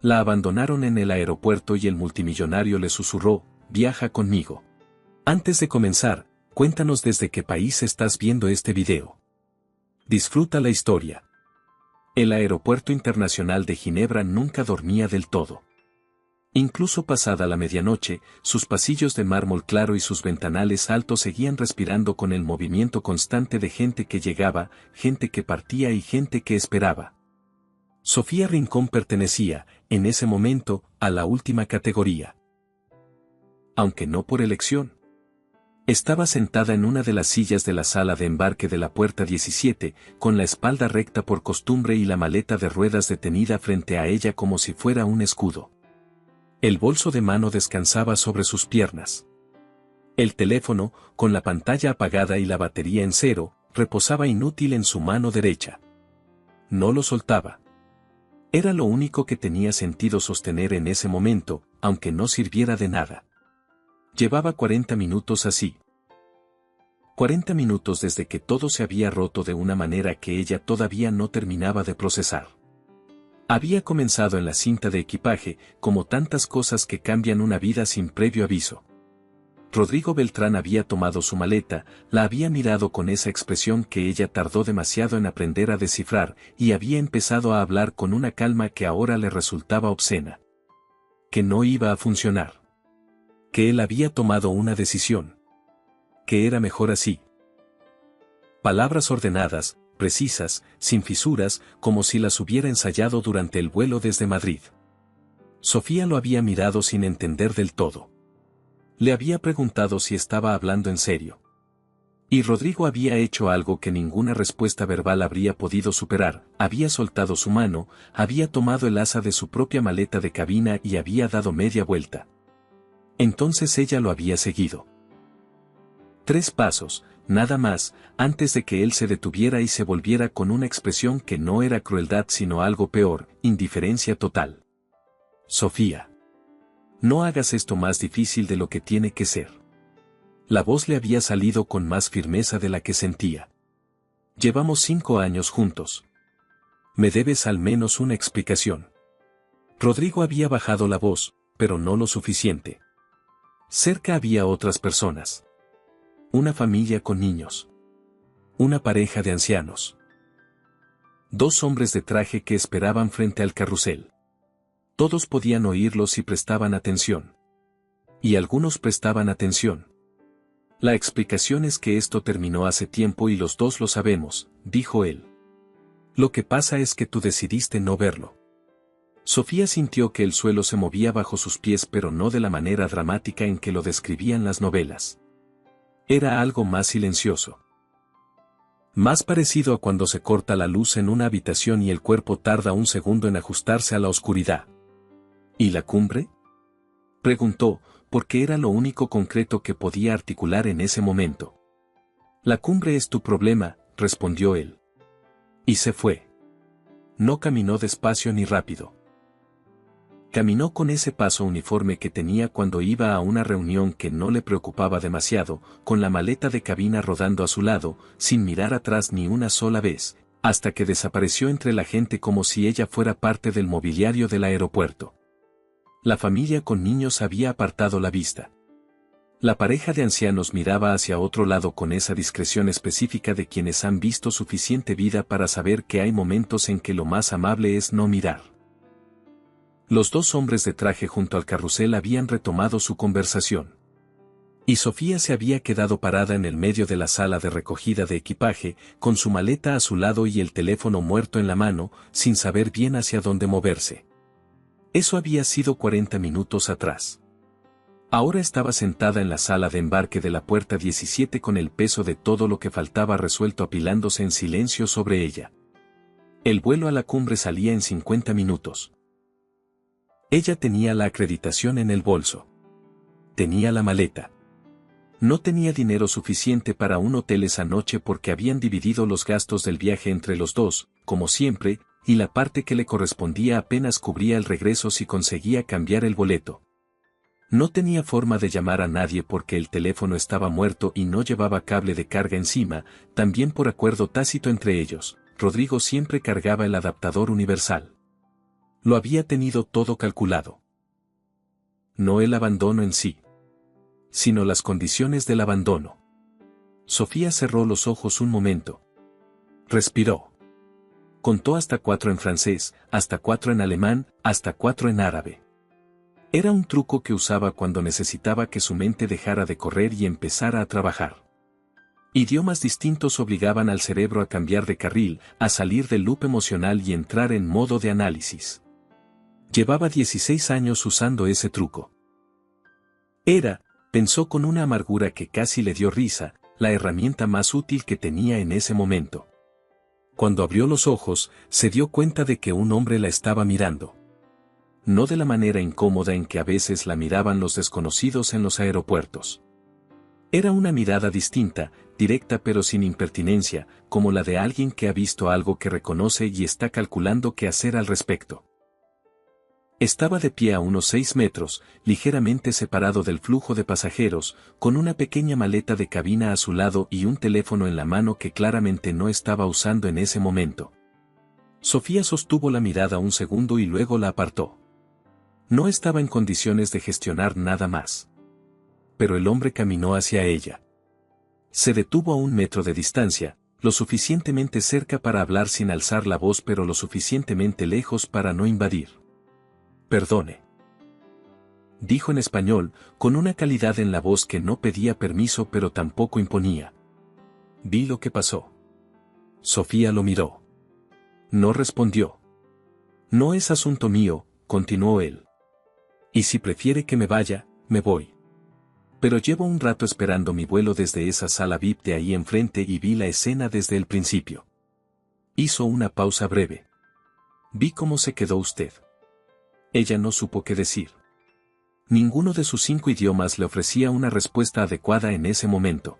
La abandonaron en el aeropuerto y el multimillonario le susurró, viaja conmigo. Antes de comenzar, cuéntanos desde qué país estás viendo este video. Disfruta la historia. El Aeropuerto Internacional de Ginebra nunca dormía del todo. Incluso pasada la medianoche, sus pasillos de mármol claro y sus ventanales altos seguían respirando con el movimiento constante de gente que llegaba, gente que partía y gente que esperaba. Sofía Rincón pertenecía, en ese momento, a la última categoría. Aunque no por elección. Estaba sentada en una de las sillas de la sala de embarque de la puerta 17, con la espalda recta por costumbre y la maleta de ruedas detenida frente a ella como si fuera un escudo. El bolso de mano descansaba sobre sus piernas. El teléfono, con la pantalla apagada y la batería en cero, reposaba inútil en su mano derecha. No lo soltaba. Era lo único que tenía sentido sostener en ese momento, aunque no sirviera de nada. Llevaba 40 minutos así. 40 minutos desde que todo se había roto de una manera que ella todavía no terminaba de procesar. Había comenzado en la cinta de equipaje, como tantas cosas que cambian una vida sin previo aviso. Rodrigo Beltrán había tomado su maleta, la había mirado con esa expresión que ella tardó demasiado en aprender a descifrar, y había empezado a hablar con una calma que ahora le resultaba obscena. Que no iba a funcionar. Que él había tomado una decisión. Que era mejor así. Palabras ordenadas, precisas, sin fisuras, como si las hubiera ensayado durante el vuelo desde Madrid. Sofía lo había mirado sin entender del todo. Le había preguntado si estaba hablando en serio. Y Rodrigo había hecho algo que ninguna respuesta verbal habría podido superar, había soltado su mano, había tomado el asa de su propia maleta de cabina y había dado media vuelta. Entonces ella lo había seguido. 3 pasos, nada más, antes de que él se detuviera y se volviera con una expresión que no era crueldad sino algo peor, indiferencia total. Sofía. No hagas esto más difícil de lo que tiene que ser. La voz le había salido con más firmeza de la que sentía. Llevamos 5 años juntos. Me debes al menos una explicación. Rodrigo había bajado la voz, pero no lo suficiente. Cerca había otras personas. Una familia con niños. Una pareja de ancianos. 2 hombres de traje que esperaban frente al carrusel. Todos podían oírlos si prestaban atención. Y algunos prestaban atención. La explicación es que esto terminó hace tiempo y los 2 lo sabemos, dijo él. Lo que pasa es que tú decidiste no verlo. Sofía sintió que el suelo se movía bajo sus pies, pero no de la manera dramática en que lo describían las novelas. Era algo más silencioso. Más parecido a cuando se corta la luz en una habitación y el cuerpo tarda un segundo en ajustarse a la oscuridad. ¿Y la cumbre? Preguntó, porque era lo único concreto que podía articular en ese momento. La cumbre es tu problema, respondió él. Y se fue. No caminó despacio ni rápido. Caminó con ese paso uniforme que tenía cuando iba a una reunión que no le preocupaba demasiado, con la maleta de cabina rodando a su lado, sin mirar atrás ni una sola vez, hasta que desapareció entre la gente como si ella fuera parte del mobiliario del aeropuerto. La familia con niños había apartado la vista. La pareja de ancianos miraba hacia otro lado con esa discreción específica de quienes han visto suficiente vida para saber que hay momentos en que lo más amable es no mirar. Los 2 hombres de traje junto al carrusel habían retomado su conversación. Y Sofía se había quedado parada en el medio de la sala de recogida de equipaje, con su maleta a su lado y el teléfono muerto en la mano, sin saber bien hacia dónde moverse. Eso había sido 40 minutos atrás. Ahora estaba sentada en la sala de embarque de la puerta 17 con el peso de todo lo que faltaba resuelto apilándose en silencio sobre ella. El vuelo a la cumbre salía en 50 minutos. Ella tenía la acreditación en el bolso. Tenía la maleta. No tenía dinero suficiente para un hotel esa noche porque habían dividido los gastos del viaje entre los 2, como siempre, y la parte que le correspondía apenas cubría el regreso si conseguía cambiar el boleto. No tenía forma de llamar a nadie porque el teléfono estaba muerto y no llevaba cable de carga encima, también por acuerdo tácito entre ellos, Rodrigo siempre cargaba el adaptador universal. Lo había tenido todo calculado. No el abandono en sí, sino las condiciones del abandono. Sofía cerró los ojos un momento. Respiró. Contó hasta 4 en francés, hasta 4 en alemán, hasta 4 en árabe. Era un truco que usaba cuando necesitaba que su mente dejara de correr y empezara a trabajar. Idiomas distintos obligaban al cerebro a cambiar de carril, a salir del loop emocional y entrar en modo de análisis. Llevaba 16 años usando ese truco. Pensó con una amargura que casi le dio risa, la herramienta más útil que tenía en ese momento. Cuando abrió los ojos, se dio cuenta de que un hombre la estaba mirando. No de la manera incómoda en que a veces la miraban los desconocidos en los aeropuertos. Era una mirada distinta, directa pero sin impertinencia, como la de alguien que ha visto algo que reconoce y está calculando qué hacer al respecto. Estaba de pie a unos 6 metros, ligeramente separado del flujo de pasajeros, con una pequeña maleta de cabina a su lado y un teléfono en la mano que claramente no estaba usando en ese momento. Sofía sostuvo la mirada un segundo y luego la apartó. No estaba en condiciones de gestionar nada más. Pero el hombre caminó hacia ella. Se detuvo a 1 metro de distancia, lo suficientemente cerca para hablar sin alzar la voz pero lo suficientemente lejos para no invadir. Perdone. Dijo en español, con una calidad en la voz que no pedía permiso pero tampoco imponía. Vi lo que pasó. Sofía lo miró. No respondió. No es asunto mío, continuó él. Y si prefiere que me vaya, me voy. Pero llevo un rato esperando mi vuelo desde esa sala VIP de ahí enfrente y vi la escena desde el principio. Hizo una pausa breve. Vi cómo se quedó usted. Ella no supo qué decir. Ninguno de sus 5 idiomas le ofrecía una respuesta adecuada en ese momento.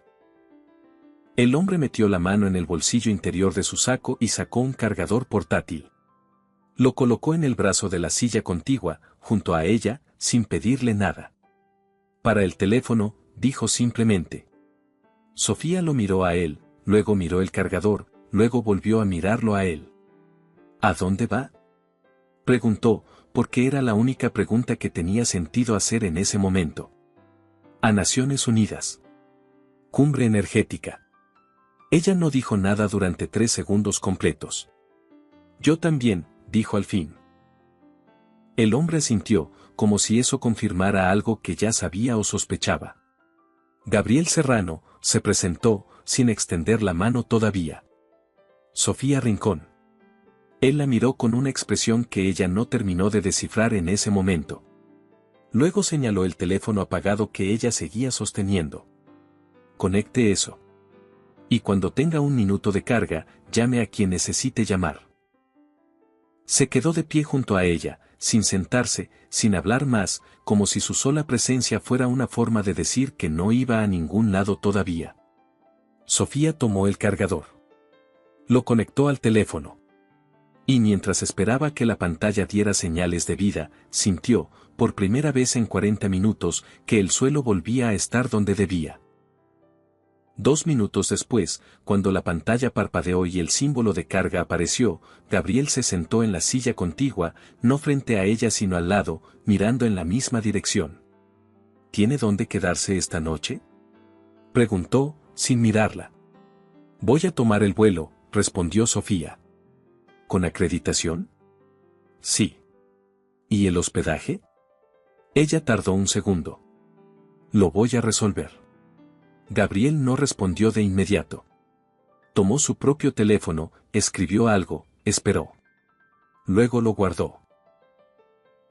El hombre metió la mano en el bolsillo interior de su saco y sacó un cargador portátil. Lo colocó en el brazo de la silla contigua, junto a ella, sin pedirle nada. Para el teléfono, dijo simplemente. Sofía lo miró a él, luego miró el cargador, luego volvió a mirarlo a él. ¿A dónde va?, preguntó, porque era la única pregunta que tenía sentido hacer en ese momento. A Naciones Unidas. Cumbre energética. Ella no dijo nada durante 3 segundos completos. Yo también, dijo al fin. El hombre asintió, como si eso confirmara algo que ya sabía o sospechaba. Gabriel Serrano, se presentó, sin extender la mano todavía. Sofía Rincón. Él la miró con una expresión que ella no terminó de descifrar en ese momento. Luego señaló el teléfono apagado que ella seguía sosteniendo. Conecte eso. Y cuando tenga 1 minuto de carga, llame a quien necesite llamar. Se quedó de pie junto a ella, sin sentarse, sin hablar más, como si su sola presencia fuera una forma de decir que no iba a ningún lado todavía. Sofía tomó el cargador. Lo conectó al teléfono. Y mientras esperaba que la pantalla diera señales de vida, sintió, por primera vez en 40 minutos, que el suelo volvía a estar donde debía. 2 minutos después, cuando la pantalla parpadeó y el símbolo de carga apareció, Gabriel se sentó en la silla contigua, no frente a ella sino al lado, mirando en la misma dirección. ¿Tiene dónde quedarse esta noche?, preguntó, sin mirarla. Voy a tomar el vuelo, respondió Sofía. ¿Con acreditación? Sí. ¿Y el hospedaje? Ella tardó un segundo. Lo voy a resolver. Gabriel no respondió de inmediato. Tomó su propio teléfono, escribió algo, esperó. Luego lo guardó.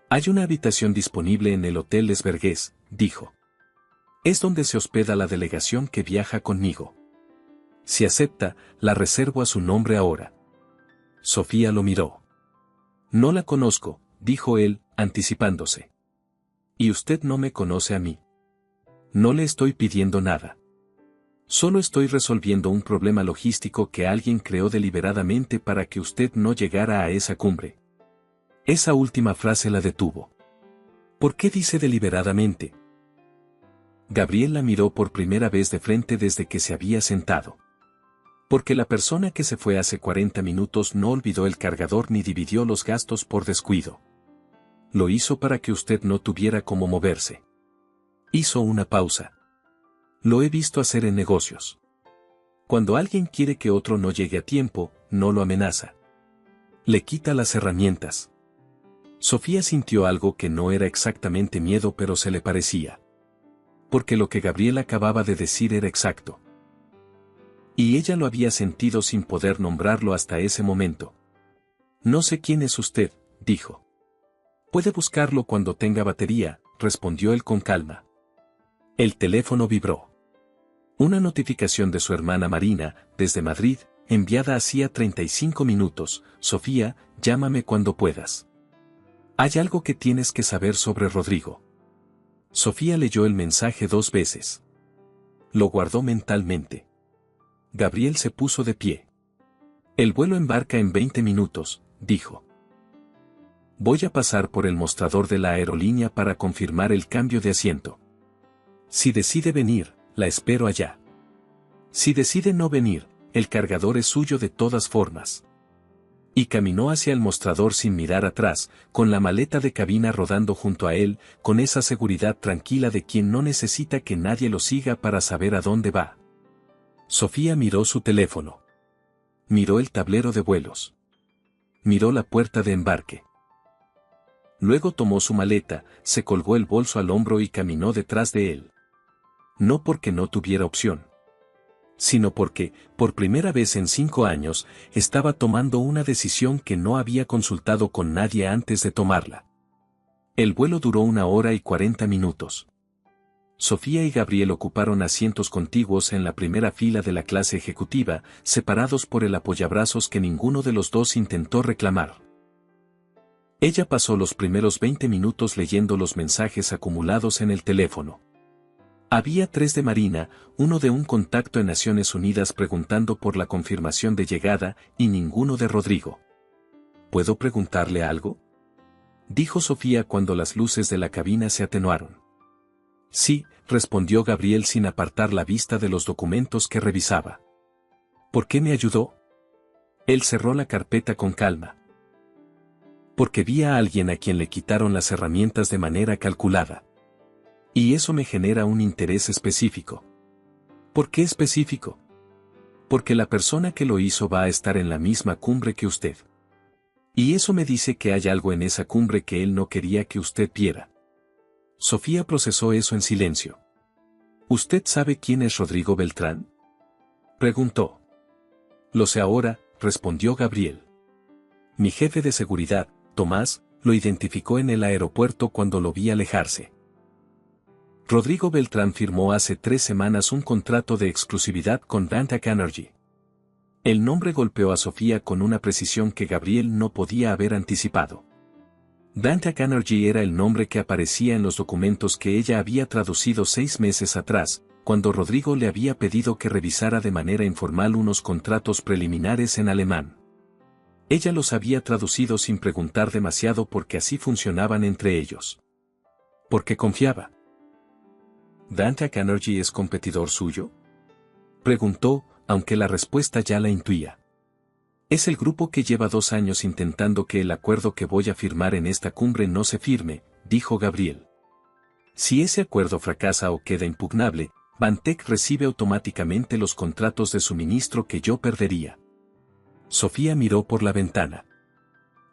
Hay una habitación disponible en el Hotel Les Vergues, dijo. Es donde se hospeda la delegación que viaja conmigo. Si acepta, la reservo a su nombre ahora. Sofía lo miró. No la conozco, dijo él, anticipándose. Y usted no me conoce a mí. No le estoy pidiendo nada. Solo estoy resolviendo un problema logístico que alguien creó deliberadamente para que usted no llegara a esa cumbre. Esa última frase la detuvo. ¿Por qué dice deliberadamente? Gabriel la miró por primera vez de frente desde que se había sentado. Porque la persona que se fue hace 40 minutos no olvidó el cargador ni dividió los gastos por descuido. Lo hizo para que usted no tuviera cómo moverse. Hizo una pausa. Lo he visto hacer en negocios. Cuando alguien quiere que otro no llegue a tiempo, no lo amenaza. Le quita las herramientas. Sofía sintió algo que no era exactamente miedo, pero se le parecía. Porque lo que Gabriel acababa de decir era exacto. Y ella lo había sentido sin poder nombrarlo hasta ese momento. No sé quién es usted, dijo. Puede buscarlo cuando tenga batería, respondió él con calma. El teléfono vibró. Una notificación de su hermana Marina, desde Madrid, enviada hacía 35 minutos. Sofía, llámame cuando puedas. Hay algo que tienes que saber sobre Rodrigo. Sofía leyó el mensaje 2 veces. Lo guardó mentalmente. Gabriel se puso de pie. El vuelo embarca en 20 minutos, dijo. Voy a pasar por el mostrador de la aerolínea para confirmar el cambio de asiento. Si decide venir, la espero allá. Si decide no venir, el cargador es suyo de todas formas. Y caminó hacia el mostrador sin mirar atrás, con la maleta de cabina rodando junto a él, con esa seguridad tranquila de quien no necesita que nadie lo siga para saber a dónde va. Sofía miró su teléfono. Miró el tablero de vuelos. Miró la puerta de embarque. Luego tomó su maleta, se colgó el bolso al hombro y caminó detrás de él. No porque no tuviera opción, sino porque, por primera vez en 5 años, estaba tomando una decisión que no había consultado con nadie antes de tomarla. El vuelo duró 1 hora y 40 minutos. Sofía y Gabriel ocuparon asientos contiguos en la primera fila de la clase ejecutiva, separados por el apoyabrazos que ninguno de los dos intentó reclamar. Ella pasó los primeros 20 minutos leyendo los mensajes acumulados en el teléfono. Había 3 de Marina, uno de un contacto en Naciones Unidas preguntando por la confirmación de llegada, y ninguno de Rodrigo. ¿Puedo preguntarle algo?, dijo Sofía cuando las luces de la cabina se atenuaron. Sí, respondió Gabriel sin apartar la vista de los documentos que revisaba. ¿Por qué me ayudó? Él cerró la carpeta con calma. Porque vi a alguien a quien le quitaron las herramientas de manera calculada. Y eso me genera un interés específico. ¿Por qué específico? Porque la persona que lo hizo va a estar en la misma cumbre que usted. Y eso me dice que hay algo en esa cumbre que él no quería que usted viera. Sofía procesó eso en silencio. ¿Usted sabe quién es Rodrigo Beltrán?, preguntó. Lo sé ahora, respondió Gabriel. Mi jefe de seguridad, Tomás, lo identificó en el aeropuerto cuando lo vi alejarse. Rodrigo Beltrán firmó hace 3 semanas un contrato de exclusividad con Dantac Energy. El nombre golpeó a Sofía con una precisión que Gabriel no podía haber anticipado. Dantac Energy era el nombre que aparecía en los documentos que ella había traducido 6 meses atrás, cuando Rodrigo le había pedido que revisara de manera informal unos contratos preliminares en alemán. Ella los había traducido sin preguntar demasiado porque así funcionaban entre ellos. Porque confiaba. ¿Dantac Energy es competidor suyo?, preguntó, aunque la respuesta ya la intuía. Es el grupo que lleva 2 años intentando que el acuerdo que voy a firmar en esta cumbre no se firme, dijo Gabriel. Si ese acuerdo fracasa o queda impugnable, Bantec recibe automáticamente los contratos de suministro que yo perdería. Sofía miró por la ventana.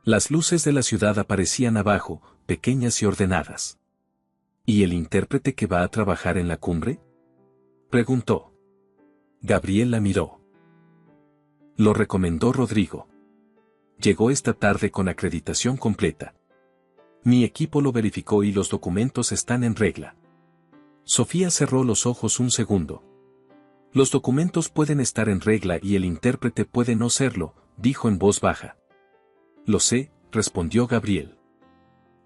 Las luces de la ciudad aparecían abajo, pequeñas y ordenadas. ¿Y el intérprete que va a trabajar en la cumbre?, preguntó. Gabriel la miró. Lo recomendó Rodrigo. Llegó esta tarde con acreditación completa. Mi equipo lo verificó y los documentos están en regla. Sofía cerró los ojos un segundo. Los documentos pueden estar en regla y el intérprete puede no serlo, dijo en voz baja. Lo sé, respondió Gabriel.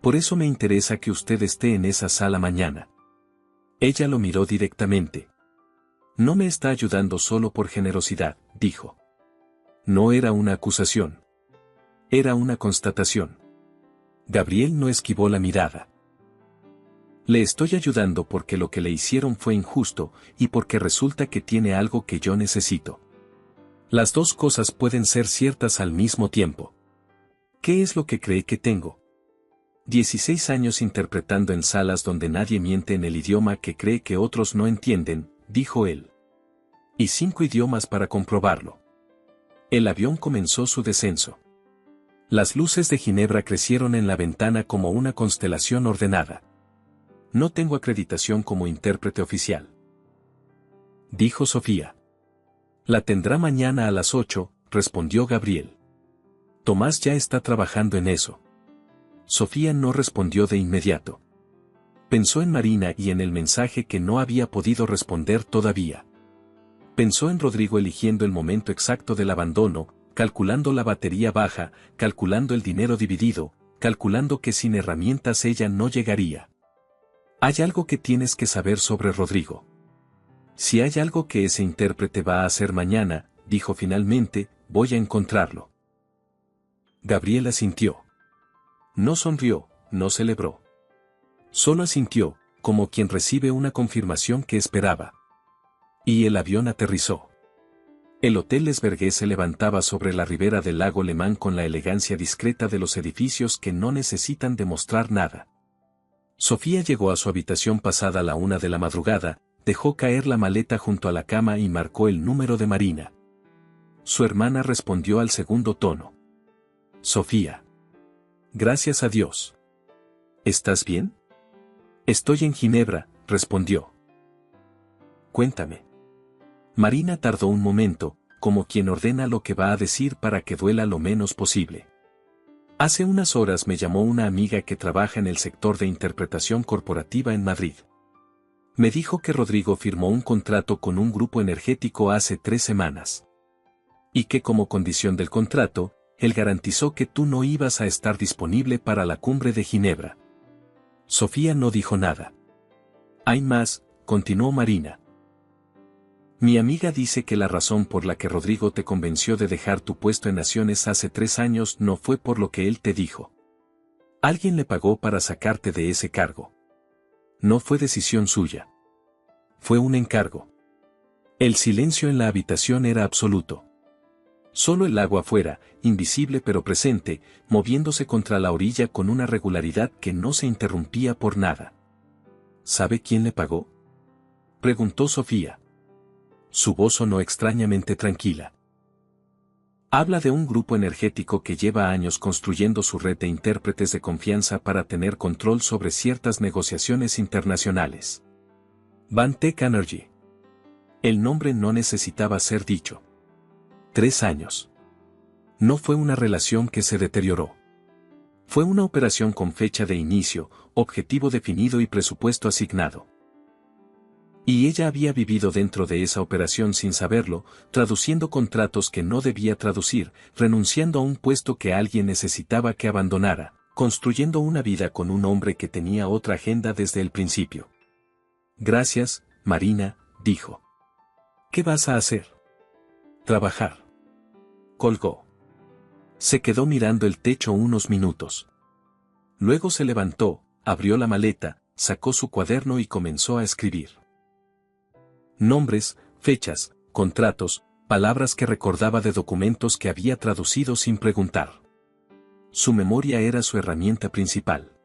Por eso me interesa que usted esté en esa sala mañana. Ella lo miró directamente. No me está ayudando solo por generosidad, dijo. No era una acusación. Era una constatación. Gabriel no esquivó la mirada. Le estoy ayudando porque lo que le hicieron fue injusto, y porque resulta que tiene algo que yo necesito. Las dos cosas pueden ser ciertas al mismo tiempo. ¿Qué es lo que cree que tengo? 16 años interpretando en salas donde nadie miente en el idioma que cree que otros no entienden, dijo él. Y 5 idiomas para comprobarlo. El avión comenzó su descenso. Las luces de Ginebra crecieron en la ventana como una constelación ordenada. No tengo acreditación como intérprete oficial, dijo Sofía. La tendrá mañana a las 8, respondió Gabriel. Tomás ya está trabajando en eso. Sofía no respondió de inmediato. Pensó en Marina y en el mensaje que no había podido responder todavía. Pensó en Rodrigo eligiendo el momento exacto del abandono, calculando la batería baja, calculando el dinero dividido, calculando que sin herramientas ella no llegaría. Hay algo que tienes que saber sobre Rodrigo. Si hay algo que ese intérprete va a hacer mañana, dijo finalmente, voy a encontrarlo. Gabriel asintió. No sonrió, no celebró. Solo asintió, como quien recibe una confirmación que esperaba. Y el avión aterrizó. El Hotel Les Vergues se levantaba sobre la ribera del lago Le Mans con la elegancia discreta de los edificios que no necesitan demostrar nada. Sofía llegó a su habitación pasada la 1 de la madrugada, dejó caer la maleta junto a la cama y marcó el número de Marina. Su hermana respondió al segundo tono. Sofía. Gracias a Dios. ¿Estás bien? Estoy en Ginebra, respondió. Cuéntame. Marina tardó un momento, como quien ordena lo que va a decir para que duela lo menos posible. Hace unas horas me llamó una amiga que trabaja en el sector de interpretación corporativa en Madrid. Me dijo que Rodrigo firmó un contrato con un grupo energético hace 3 semanas. Y que como condición del contrato, él garantizó que tú no ibas a estar disponible para la cumbre de Ginebra. Sofía no dijo nada. Hay más, continuó Marina. Mi amiga dice que la razón por la que Rodrigo te convenció de dejar tu puesto en Naciones hace 3 años no fue por lo que él te dijo. Alguien le pagó para sacarte de ese cargo. No fue decisión suya. Fue un encargo. El silencio en la habitación era absoluto. Solo el agua afuera, invisible pero presente, moviéndose contra la orilla con una regularidad que no se interrumpía por nada. ¿Sabe quién le pagó? Preguntó Sofía. Su voz sonó extrañamente tranquila. Habla de un grupo energético que lleva años construyendo su red de intérpretes de confianza para tener control sobre ciertas negociaciones internacionales. Vantec Energy. El nombre no necesitaba ser dicho. 3 años. No fue una relación que se deterioró. Fue una operación con fecha de inicio, objetivo definido y presupuesto asignado. Y ella había vivido dentro de esa operación sin saberlo, traduciendo contratos que no debía traducir, renunciando a un puesto que alguien necesitaba que abandonara, construyendo una vida con un hombre que tenía otra agenda desde el principio. Gracias, Marina, dijo. ¿Qué vas a hacer? Trabajar. Colgó. Se quedó mirando el techo unos minutos. Luego se levantó, abrió la maleta, sacó su cuaderno y comenzó a escribir. Nombres, fechas, contratos, palabras que recordaba de documentos que había traducido sin preguntar. Su memoria era su herramienta principal.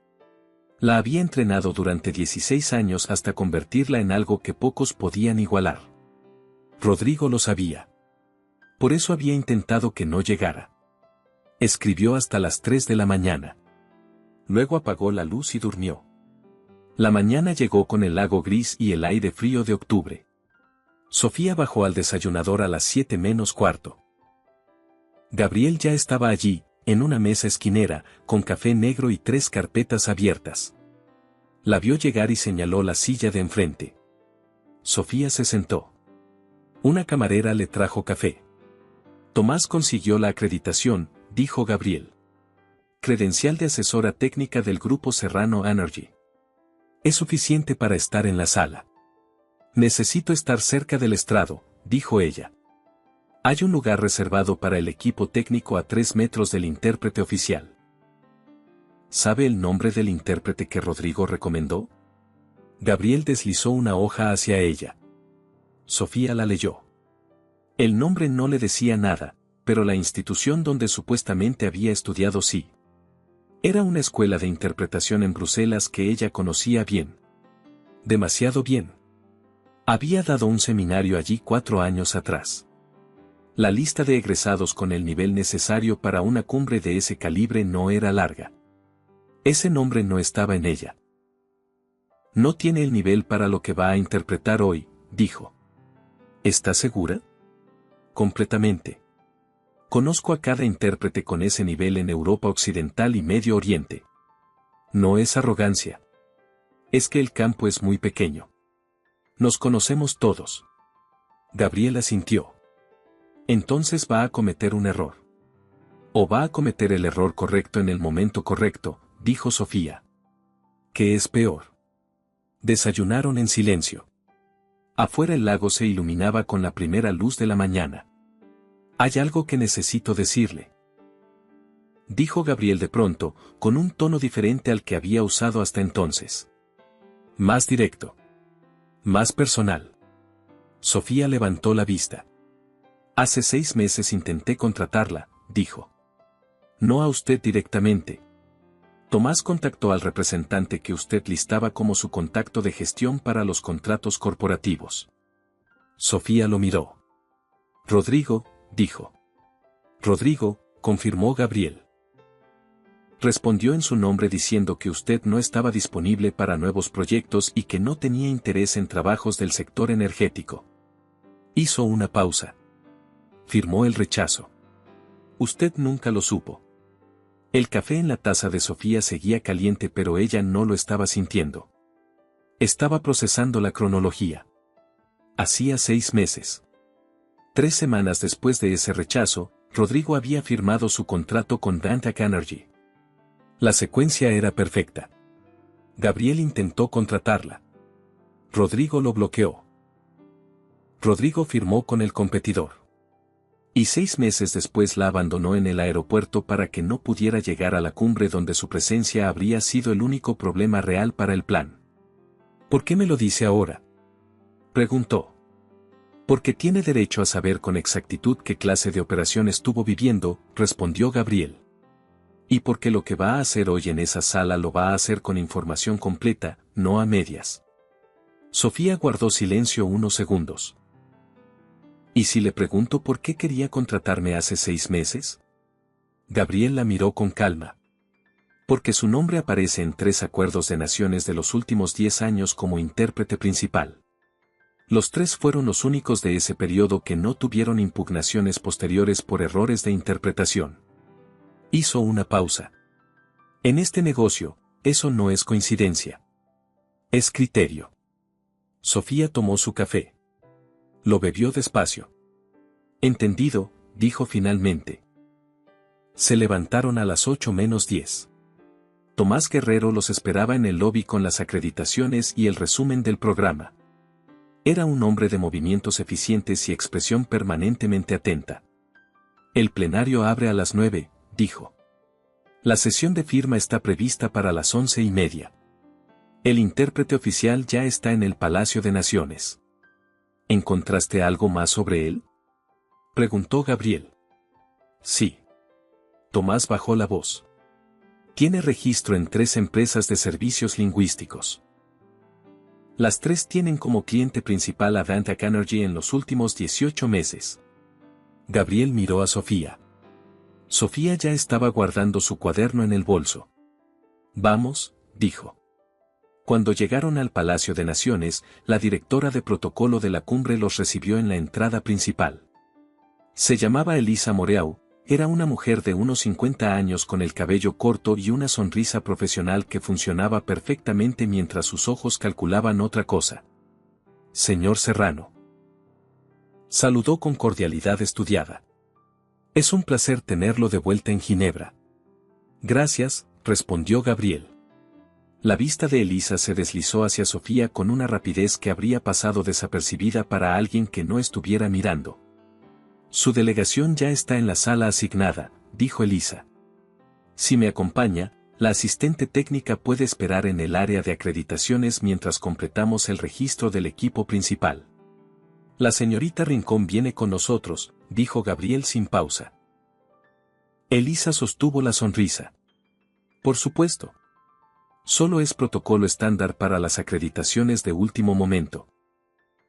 La había entrenado durante 16 años hasta convertirla en algo que pocos podían igualar. Rodrigo lo sabía. Por eso había intentado que no llegara. Escribió hasta las 3 de la mañana. Luego apagó la luz y durmió. La mañana llegó con el lago gris y el aire frío de octubre. Sofía bajó al desayunador a las 7 menos cuarto. Gabriel ya estaba allí, en una mesa esquinera, con café negro y 3 carpetas abiertas. La vio llegar y señaló la silla de enfrente. Sofía se sentó. Una camarera le trajo café. Tomás consiguió la acreditación, dijo Gabriel. Credencial de asesora técnica del Grupo Serrano Energy. Es suficiente para estar en la sala. Necesito estar cerca del estrado, dijo ella. Hay un lugar reservado para el equipo técnico a 3 metros del intérprete oficial. ¿Sabe el nombre del intérprete que Rodrigo recomendó? Gabriel deslizó una hoja hacia ella. Sofía la leyó. El nombre no le decía nada, pero la institución donde supuestamente había estudiado sí. Era una escuela de interpretación en Bruselas que ella conocía bien. Demasiado bien. Había dado un seminario allí 4 años atrás. La lista de egresados con el nivel necesario para una cumbre de ese calibre no era larga. Ese nombre no estaba en ella. No tiene el nivel para lo que va a interpretar hoy, dijo. ¿Estás segura? Completamente. Conozco a cada intérprete con ese nivel en Europa Occidental y Medio Oriente. No es arrogancia. Es que el campo es muy pequeño. Nos conocemos todos. Gabriela sintió. Entonces va a cometer un error. O va a cometer el error correcto en el momento correcto, dijo Sofía. ¿Qué es peor? Desayunaron en silencio. Afuera el lago se iluminaba con la primera luz de la mañana. Hay algo que necesito decirle. Dijo Gabriel de pronto, con un tono diferente al que había usado hasta entonces. Más directo. Más personal. Sofía levantó la vista. Hace 6 meses intenté contratarla, dijo. No a usted directamente. Tomás contactó al representante que usted listaba como su contacto de gestión para los contratos corporativos. Sofía lo miró. Rodrigo, dijo. Rodrigo, confirmó Gabriel. Respondió en su nombre diciendo que usted no estaba disponible para nuevos proyectos y que no tenía interés en trabajos del sector energético. Hizo una pausa. Firmó el rechazo. Usted nunca lo supo. El café en la taza de Sofía seguía caliente, pero ella no lo estaba sintiendo. Estaba procesando la cronología. Hacía 6 meses. 3 semanas después de ese rechazo, Rodrigo había firmado su contrato con Dantac Energy. La secuencia era perfecta. Gabriel intentó contratarla. Rodrigo lo bloqueó. Rodrigo firmó con el competidor. Y 6 meses después la abandonó en el aeropuerto para que no pudiera llegar a la cumbre donde su presencia habría sido el único problema real para el plan. ¿Por qué me lo dice ahora?, preguntó. Porque tiene derecho a saber con exactitud qué clase de operación estuvo viviendo, respondió Gabriel. Y porque lo que va a hacer hoy en esa sala lo va a hacer con información completa, no a medias. Sofía guardó silencio unos segundos. ¿Y si le pregunto por qué quería contratarme hace 6 meses? Gabriel la miró con calma. Porque su nombre aparece en 3 acuerdos de naciones de los últimos 10 años como intérprete principal. Los 3 fueron los únicos de ese periodo que no tuvieron impugnaciones posteriores por errores de interpretación. Hizo una pausa. En este negocio, eso no es coincidencia. Es criterio. Sofía tomó su café. Lo bebió despacio. Entendido, dijo finalmente. Se levantaron a las 8 menos 10. Tomás Guerrero los esperaba en el lobby con las acreditaciones y el resumen del programa. Era un hombre de movimientos eficientes y expresión permanentemente atenta. El plenario abre a las 9, dijo. La sesión de firma está prevista para las 11:30. El intérprete oficial ya está en el Palacio de Naciones. ¿Encontraste algo más sobre él?, preguntó Gabriel. Sí. Tomás bajó la voz. Tiene registro en 3 empresas de servicios lingüísticos. Las 3 tienen como cliente principal a Dantac Energy en los últimos 18 meses. Gabriel miró a Sofía. Sofía ya estaba guardando su cuaderno en el bolso. Vamos, dijo. Cuando llegaron al Palacio de Naciones, la directora de protocolo de la cumbre los recibió en la entrada principal. Se llamaba Elisa Moreau, era una mujer de unos 50 años con el cabello corto y una sonrisa profesional que funcionaba perfectamente mientras sus ojos calculaban otra cosa. Señor Serrano. Saludó con cordialidad estudiada. Es un placer tenerlo de vuelta en Ginebra. Gracias, respondió Gabriel. La vista de Elisa se deslizó hacia Sofía con una rapidez que habría pasado desapercibida para alguien que no estuviera mirando. Su delegación ya está en la sala asignada, dijo Elisa. Si me acompaña, la asistente técnica puede esperar en el área de acreditaciones mientras completamos el registro del equipo principal. La señorita Rincón viene con nosotros, dijo Gabriel sin pausa. Elisa sostuvo la sonrisa. Por supuesto. Solo es protocolo estándar para las acreditaciones de último momento.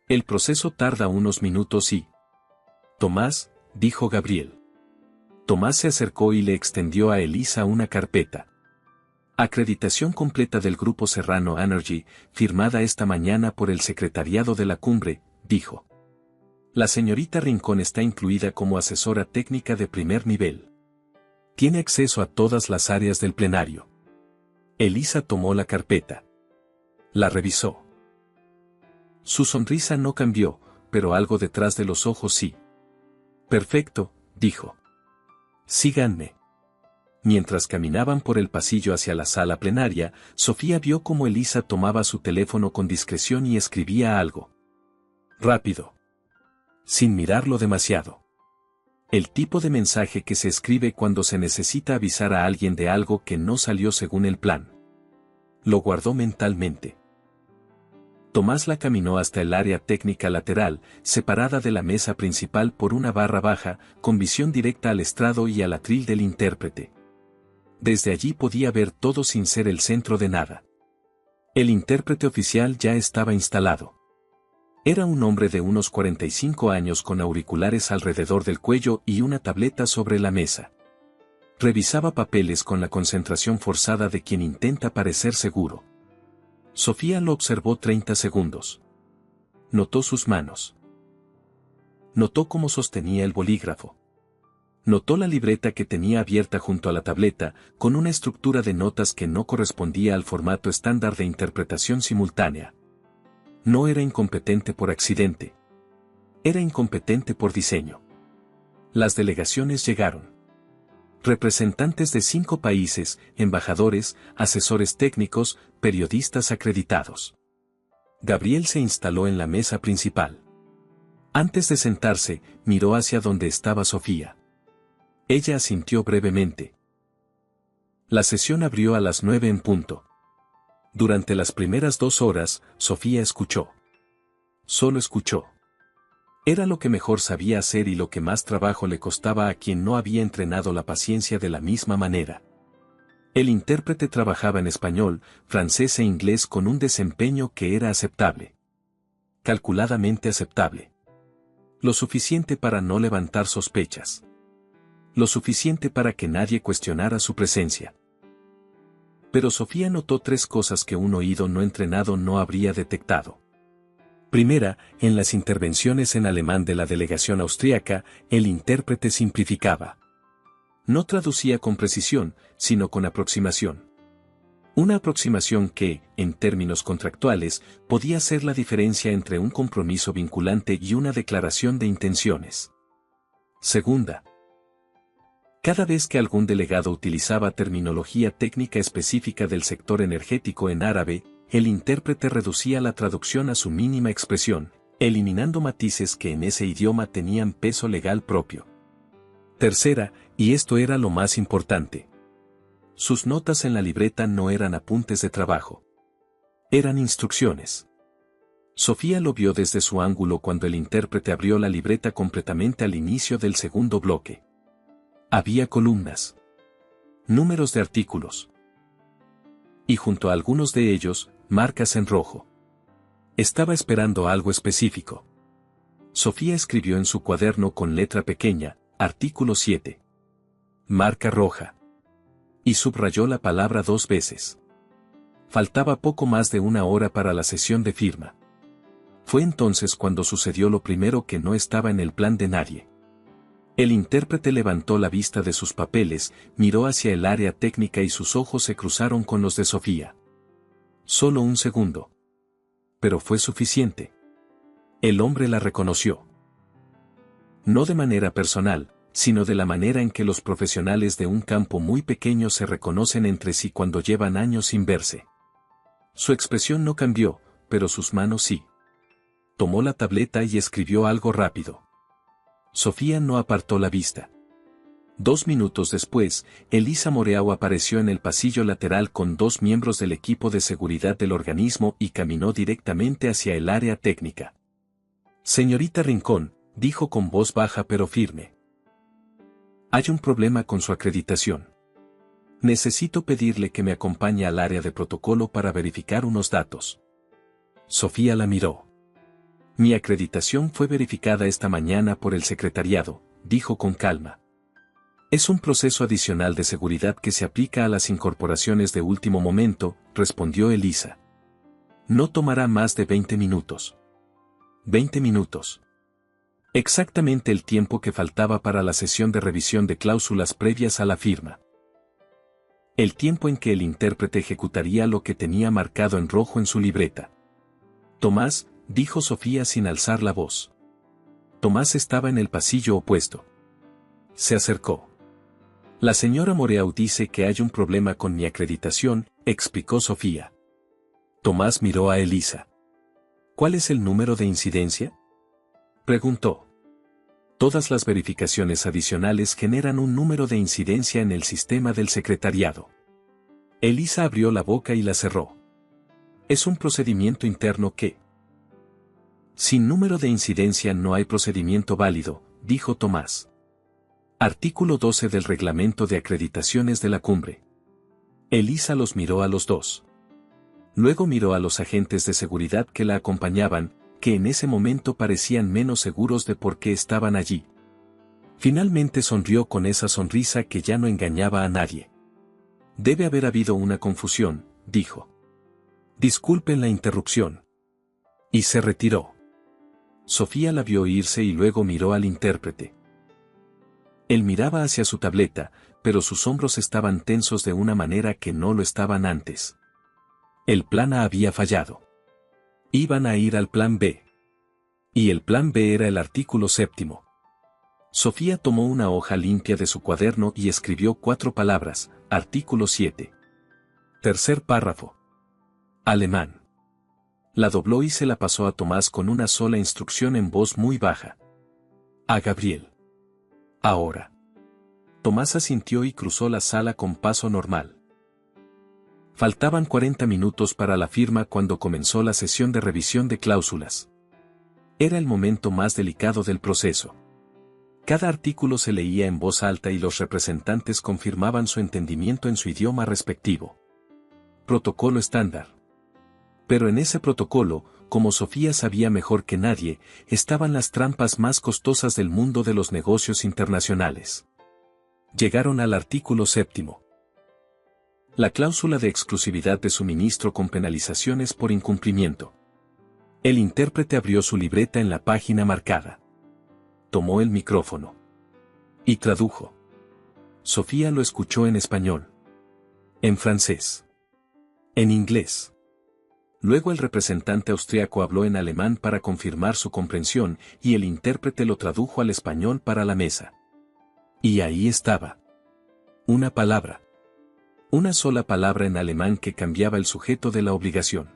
El proceso tarda unos minutos y... Tomás, dijo Gabriel. Tomás se acercó y le extendió a Elisa una carpeta. Acreditación completa del Grupo Serrano Energy, firmada esta mañana por el secretariado de la cumbre, dijo. La señorita Rincón está incluida como asesora técnica de primer nivel. Tiene acceso a todas las áreas del plenario. Elisa tomó la carpeta. La revisó. Su sonrisa no cambió, pero algo detrás de los ojos sí. Perfecto, dijo. Síganme. Mientras caminaban por el pasillo hacia la sala plenaria, Sofía vio cómo Elisa tomaba su teléfono con discreción y escribía algo. Rápido. Sin mirarlo demasiado. El tipo de mensaje que se escribe cuando se necesita avisar a alguien de algo que no salió según el plan. Lo guardó mentalmente. Tomás la caminó hasta el área técnica lateral, separada de la mesa principal por una barra baja, con visión directa al estrado y al atril del intérprete. Desde allí podía ver todo sin ser el centro de nada. El intérprete oficial ya estaba instalado. Era un hombre de unos 45 años con auriculares alrededor del cuello y una tableta sobre la mesa. Revisaba papeles con la concentración forzada de quien intenta parecer seguro. Sofía lo observó 30 segundos. Notó sus manos. Notó cómo sostenía el bolígrafo. Notó la libreta que tenía abierta junto a la tableta, con una estructura de notas que no correspondía al formato estándar de interpretación simultánea. No era incompetente por accidente. Era incompetente por diseño. Las delegaciones llegaron. Representantes de 5 países, embajadores, asesores técnicos, periodistas acreditados. Gabriel se instaló en la mesa principal. Antes de sentarse, miró hacia donde estaba Sofía. Ella asintió brevemente. La sesión abrió a las 9 en punto. Durante las primeras 2 horas, Sofía escuchó. Solo escuchó. Era lo que mejor sabía hacer y lo que más trabajo le costaba a quien no había entrenado la paciencia de la misma manera. El intérprete trabajaba en español, francés e inglés con un desempeño que era aceptable. Calculadamente aceptable. Lo suficiente para no levantar sospechas. Lo suficiente para que nadie cuestionara su presencia. Pero Sofía notó 3 cosas que un oído no entrenado no habría detectado. Primera, en las intervenciones en alemán de la delegación austríaca, el intérprete simplificaba. No traducía con precisión, sino con aproximación. Una aproximación que, en términos contractuales, podía ser la diferencia entre un compromiso vinculante y una declaración de intenciones. Segunda. Cada vez que algún delegado utilizaba terminología técnica específica del sector energético en árabe, el intérprete reducía la traducción a su mínima expresión, eliminando matices que en ese idioma tenían peso legal propio. Tercera, y esto era lo más importante. Sus notas en la libreta no eran apuntes de trabajo. Eran instrucciones. Sofía lo vio desde su ángulo cuando el intérprete abrió la libreta completamente al inicio del segundo bloque. Había columnas. Números de artículos. Y junto a algunos de ellos, marcas en rojo. Estaba esperando algo específico. Sofía escribió en su cuaderno con letra pequeña, artículo 7. Marca roja. Y subrayó la palabra 2 veces. Faltaba poco más de 1 hora para la sesión de firma. Fue entonces cuando sucedió lo primero que no estaba en el plan de nadie. El intérprete levantó la vista de sus papeles, miró hacia el área técnica y sus ojos se cruzaron con los de Sofía. Solo 1 segundo. Pero fue suficiente. El hombre la reconoció. No de manera personal, sino de la manera en que los profesionales de un campo muy pequeño se reconocen entre sí cuando llevan años sin verse. Su expresión no cambió, pero sus manos sí. Tomó la tableta y escribió algo rápido. Sofía no apartó la vista. 2 minutos después, Elisa Moreau apareció en el pasillo lateral con 2 miembros del equipo de seguridad del organismo y caminó directamente hacia el área técnica. Señorita Rincón, dijo con voz baja pero firme. Hay un problema con su acreditación. Necesito pedirle que me acompañe al área de protocolo para verificar unos datos. Sofía la miró. Mi acreditación fue verificada esta mañana por el secretariado, dijo con calma. Es un proceso adicional de seguridad que se aplica a las incorporaciones de último momento, respondió Elisa. No tomará más de 20 minutos. 20 minutos. Exactamente el tiempo que faltaba para la sesión de revisión de cláusulas previas a la firma. El tiempo en que el intérprete ejecutaría lo que tenía marcado en rojo en su libreta. Tomás, dijo Sofía sin alzar la voz. Tomás estaba en el pasillo opuesto. Se acercó. La señora Moreau dice que hay un problema con mi acreditación, explicó Sofía. Tomás miró a Elisa. ¿Cuál es el número de incidencia? Preguntó. Todas las verificaciones adicionales generan un número de incidencia en el sistema del secretariado. Elisa abrió la boca y la cerró. Es un procedimiento interno que... Sin número de incidencia no hay procedimiento válido, dijo Tomás. Artículo 12 del Reglamento de Acreditaciones de la Cumbre. Elisa los miró a los dos. Luego miró a los agentes de seguridad que la acompañaban, que en ese momento parecían menos seguros de por qué estaban allí. Finalmente sonrió con esa sonrisa que ya no engañaba a nadie. Debe haber habido una confusión, dijo. Disculpen la interrupción. Y se retiró. Sofía la vio irse y luego miró al intérprete. Él miraba hacia su tableta, pero sus hombros estaban tensos de una manera que no lo estaban antes. El plan A había fallado. Iban a ir al plan B. Y el plan B era el artículo 7. Sofía tomó una hoja limpia de su cuaderno y escribió 4 palabras, artículo 7. Tercer párrafo. Alemán. La dobló y se la pasó a Tomás con una sola instrucción en voz muy baja. A Gabriel. Ahora. Tomás asintió y cruzó la sala con paso normal. Faltaban 40 minutos para la firma cuando comenzó la sesión de revisión de cláusulas. Era el momento más delicado del proceso. Cada artículo se leía en voz alta y los representantes confirmaban su entendimiento en su idioma respectivo. Protocolo estándar. Pero en ese protocolo, como Sofía sabía mejor que nadie, estaban las trampas más costosas del mundo de los negocios internacionales. Llegaron al artículo 7. La cláusula de exclusividad de suministro con penalizaciones por incumplimiento. El intérprete abrió su libreta en la página marcada. Tomó el micrófono. Y tradujo. Sofía lo escuchó en español. En francés. En inglés. Luego el representante austriaco habló en alemán para confirmar su comprensión y el intérprete lo tradujo al español para la mesa. Y ahí estaba. Una palabra. Una sola palabra en alemán que cambiaba el sujeto de la obligación.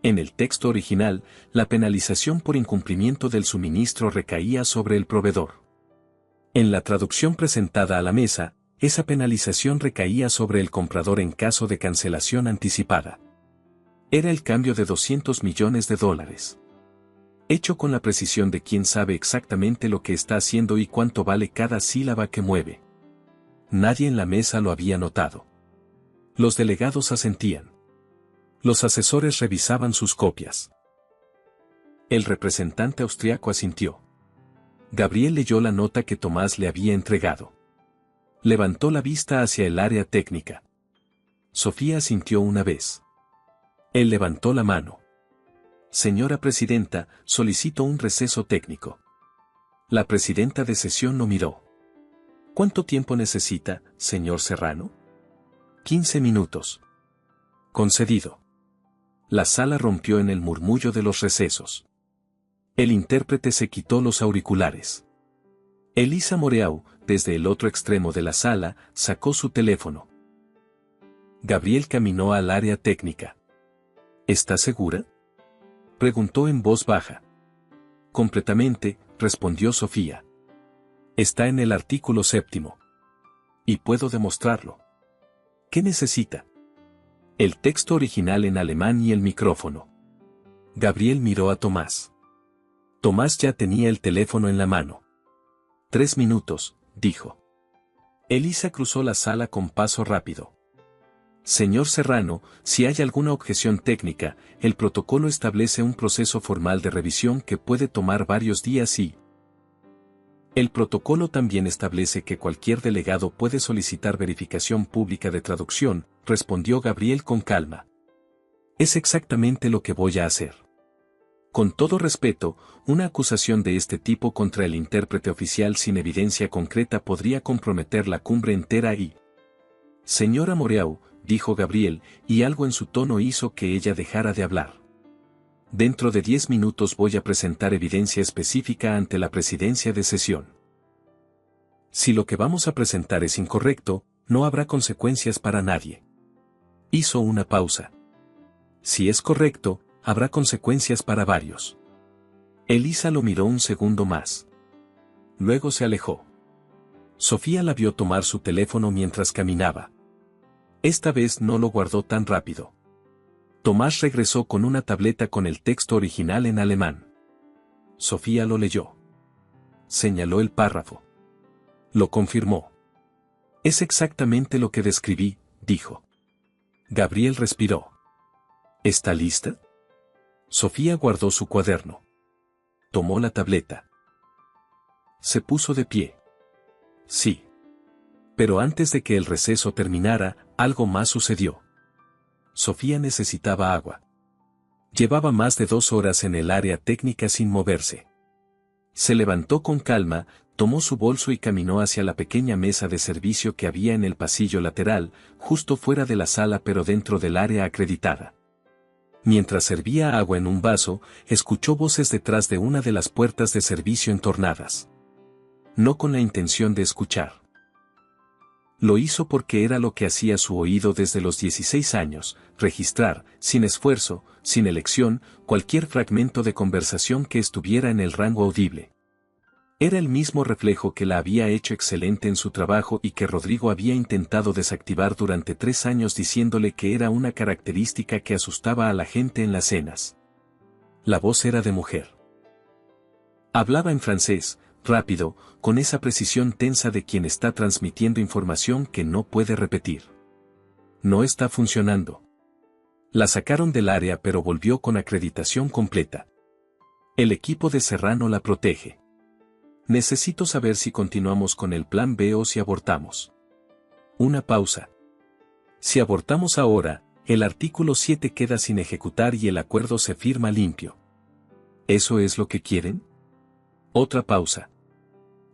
En el texto original, la penalización por incumplimiento del suministro recaía sobre el proveedor. En la traducción presentada a la mesa, esa penalización recaía sobre el comprador en caso de cancelación anticipada. Era el cambio de $200 millones. Hecho con la precisión de quien sabe exactamente lo que está haciendo y cuánto vale cada sílaba que mueve. Nadie en la mesa lo había notado. Los delegados asentían. Los asesores revisaban sus copias. El representante austriaco asintió. Gabriel leyó la nota que Tomás le había entregado. Levantó la vista hacia el área técnica. Sofía asintió una vez. Él levantó la mano. Señora presidenta, solicito un receso técnico. La presidenta de sesión lo miró. ¿Cuánto tiempo necesita, señor Serrano? 15 minutos. Concedido. La sala rompió en el murmullo de los recesos. El intérprete se quitó los auriculares. Elisa Moreau, desde el otro extremo de la sala, sacó su teléfono. Gabriel caminó al área técnica. ¿Está segura?, preguntó en voz baja. Completamente, respondió Sofía. Está en el artículo 7. Y puedo demostrarlo. ¿Qué necesita? El texto original en alemán y el micrófono. Gabriel miró a Tomás. Tomás ya tenía el teléfono en la mano. 3 minutos, dijo. Elisa cruzó la sala con paso rápido. Señor Serrano, si hay alguna objeción técnica, el protocolo establece un proceso formal de revisión que puede tomar varios días y... El protocolo también establece que cualquier delegado puede solicitar verificación pública de traducción, respondió Gabriel con calma. Es exactamente lo que voy a hacer. Con todo respeto, una acusación de este tipo contra el intérprete oficial sin evidencia concreta podría comprometer la cumbre entera y... Señora Moreau, dijo Gabriel, y algo en su tono hizo que ella dejara de hablar. Dentro de 10 minutos voy a presentar evidencia específica ante la presidencia de sesión. Si lo que vamos a presentar es incorrecto, no habrá consecuencias para nadie. Hizo una pausa. Si es correcto, habrá consecuencias para varios. Elisa lo miró un segundo más. Luego se alejó. Sofía la vio tomar su teléfono mientras caminaba. Esta vez no lo guardó tan rápido. Tomás regresó con una tableta con el texto original en alemán. Sofía lo leyó. Señaló el párrafo. Lo confirmó. Es exactamente lo que describí, dijo. Gabriel respiró. ¿Está lista? Sofía guardó su cuaderno. Tomó la tableta. Se puso de pie. Sí. Pero antes de que el receso terminara, algo más sucedió. Sofía necesitaba agua. Llevaba más de 2 horas en el área técnica sin moverse. Se levantó con calma, tomó su bolso y caminó hacia la pequeña mesa de servicio que había en el pasillo lateral, justo fuera de la sala pero dentro del área acreditada. Mientras servía agua en un vaso, escuchó voces detrás de una de las puertas de servicio entornadas. No con la intención de escuchar. Lo hizo porque era lo que hacía su oído desde los 16 años, registrar, sin esfuerzo, sin elección, cualquier fragmento de conversación que estuviera en el rango audible. Era el mismo reflejo que la había hecho excelente en su trabajo y que Rodrigo había intentado desactivar durante 3 años diciéndole que era una característica que asustaba a la gente en las cenas. La voz era de mujer. Hablaba en francés, rápido, con esa precisión tensa de quien está transmitiendo información que no puede repetir. No está funcionando. La sacaron del área pero volvió con acreditación completa. El equipo de Serrano la protege. Necesito saber si continuamos con el plan B o si abortamos. Una pausa. Si abortamos ahora, el artículo 7 queda sin ejecutar y el acuerdo se firma limpio. ¿Eso es lo que quieren? Otra pausa.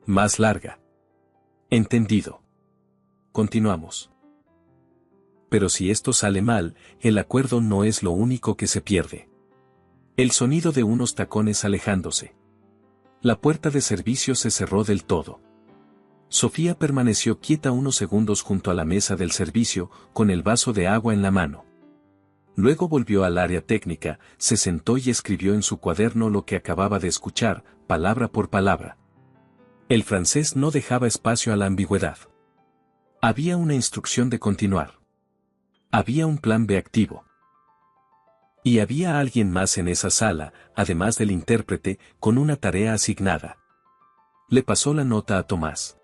Más larga. Entendido. Continuamos. Pero si esto sale mal, el acuerdo no es lo único que se pierde. El sonido de unos tacones alejándose. La puerta de servicio se cerró del todo. Sofía permaneció quieta unos segundos junto a la mesa del servicio, con el vaso de agua en la mano. Luego volvió al área técnica, se sentó y escribió en su cuaderno lo que acababa de escuchar, palabra por palabra. El francés no dejaba espacio a la ambigüedad. Había una instrucción de continuar. Había un plan B activo. Y había alguien más en esa sala, además del intérprete, con una tarea asignada. Le pasó la nota a Tomás.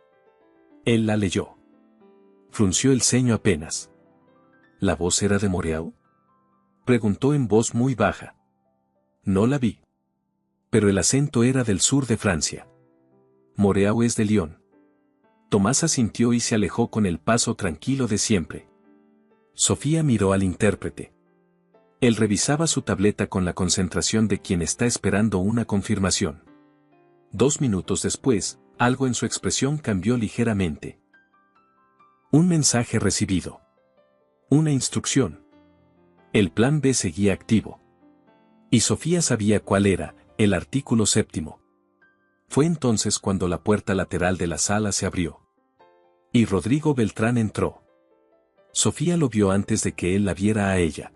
Él la leyó. Frunció el ceño apenas. ¿La voz era de Moreau? Preguntó en voz muy baja. No la vi. Pero el acento era del sur de Francia. Moreau es de Lyon. Tomás asintió y se alejó con el paso tranquilo de siempre. Sofía miró al intérprete. Él revisaba su tableta con la concentración de quien está esperando una confirmación. 2 minutos después, algo en su expresión cambió ligeramente. Un mensaje recibido. Una instrucción. El plan B seguía activo. Y Sofía sabía cuál era, el artículo 7. Fue entonces cuando la puerta lateral de la sala se abrió. Y Rodrigo Beltrán entró. Sofía lo vio antes de que él la viera a ella.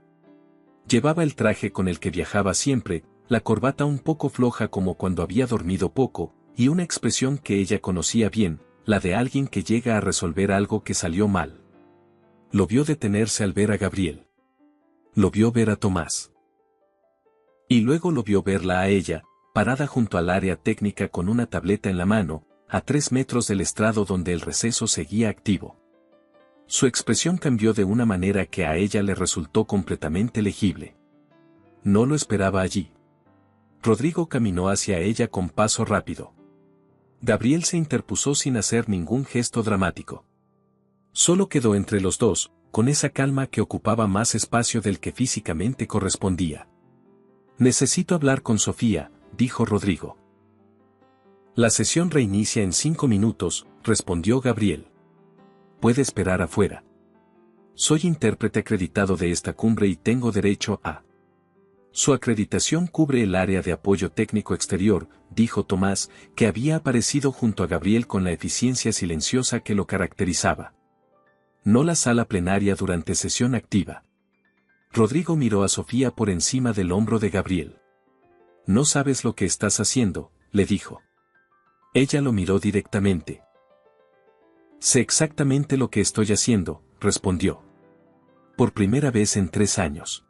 Llevaba el traje con el que viajaba siempre, la corbata un poco floja como cuando había dormido poco, y una expresión que ella conocía bien, la de alguien que llega a resolver algo que salió mal. Lo vio detenerse al ver a Gabriel. Lo vio ver a Tomás. Y luego lo vio verla a ella, parada junto al área técnica con una tableta en la mano, a 3 metros del estrado donde el receso seguía activo. Su expresión cambió de una manera que a ella le resultó completamente legible. No lo esperaba allí. Rodrigo caminó hacia ella con paso rápido. Gabriel se interpuso sin hacer ningún gesto dramático. Solo quedó entre los dos, con esa calma que ocupaba más espacio del que físicamente correspondía. «Necesito hablar con Sofía», dijo Rodrigo. «La sesión reinicia en 5 minutos», respondió Gabriel. «Puede esperar afuera. Soy intérprete acreditado de esta cumbre y tengo derecho a...». «Su acreditación cubre el área de apoyo técnico exterior», dijo Tomás, que había aparecido junto a Gabriel con la eficiencia silenciosa que lo caracterizaba. «No la sala plenaria durante sesión activa». Rodrigo miró a Sofía por encima del hombro de Gabriel. «No sabes lo que estás haciendo», le dijo. Ella lo miró directamente. «Sé exactamente lo que estoy haciendo», respondió. «Por primera vez en 3 años».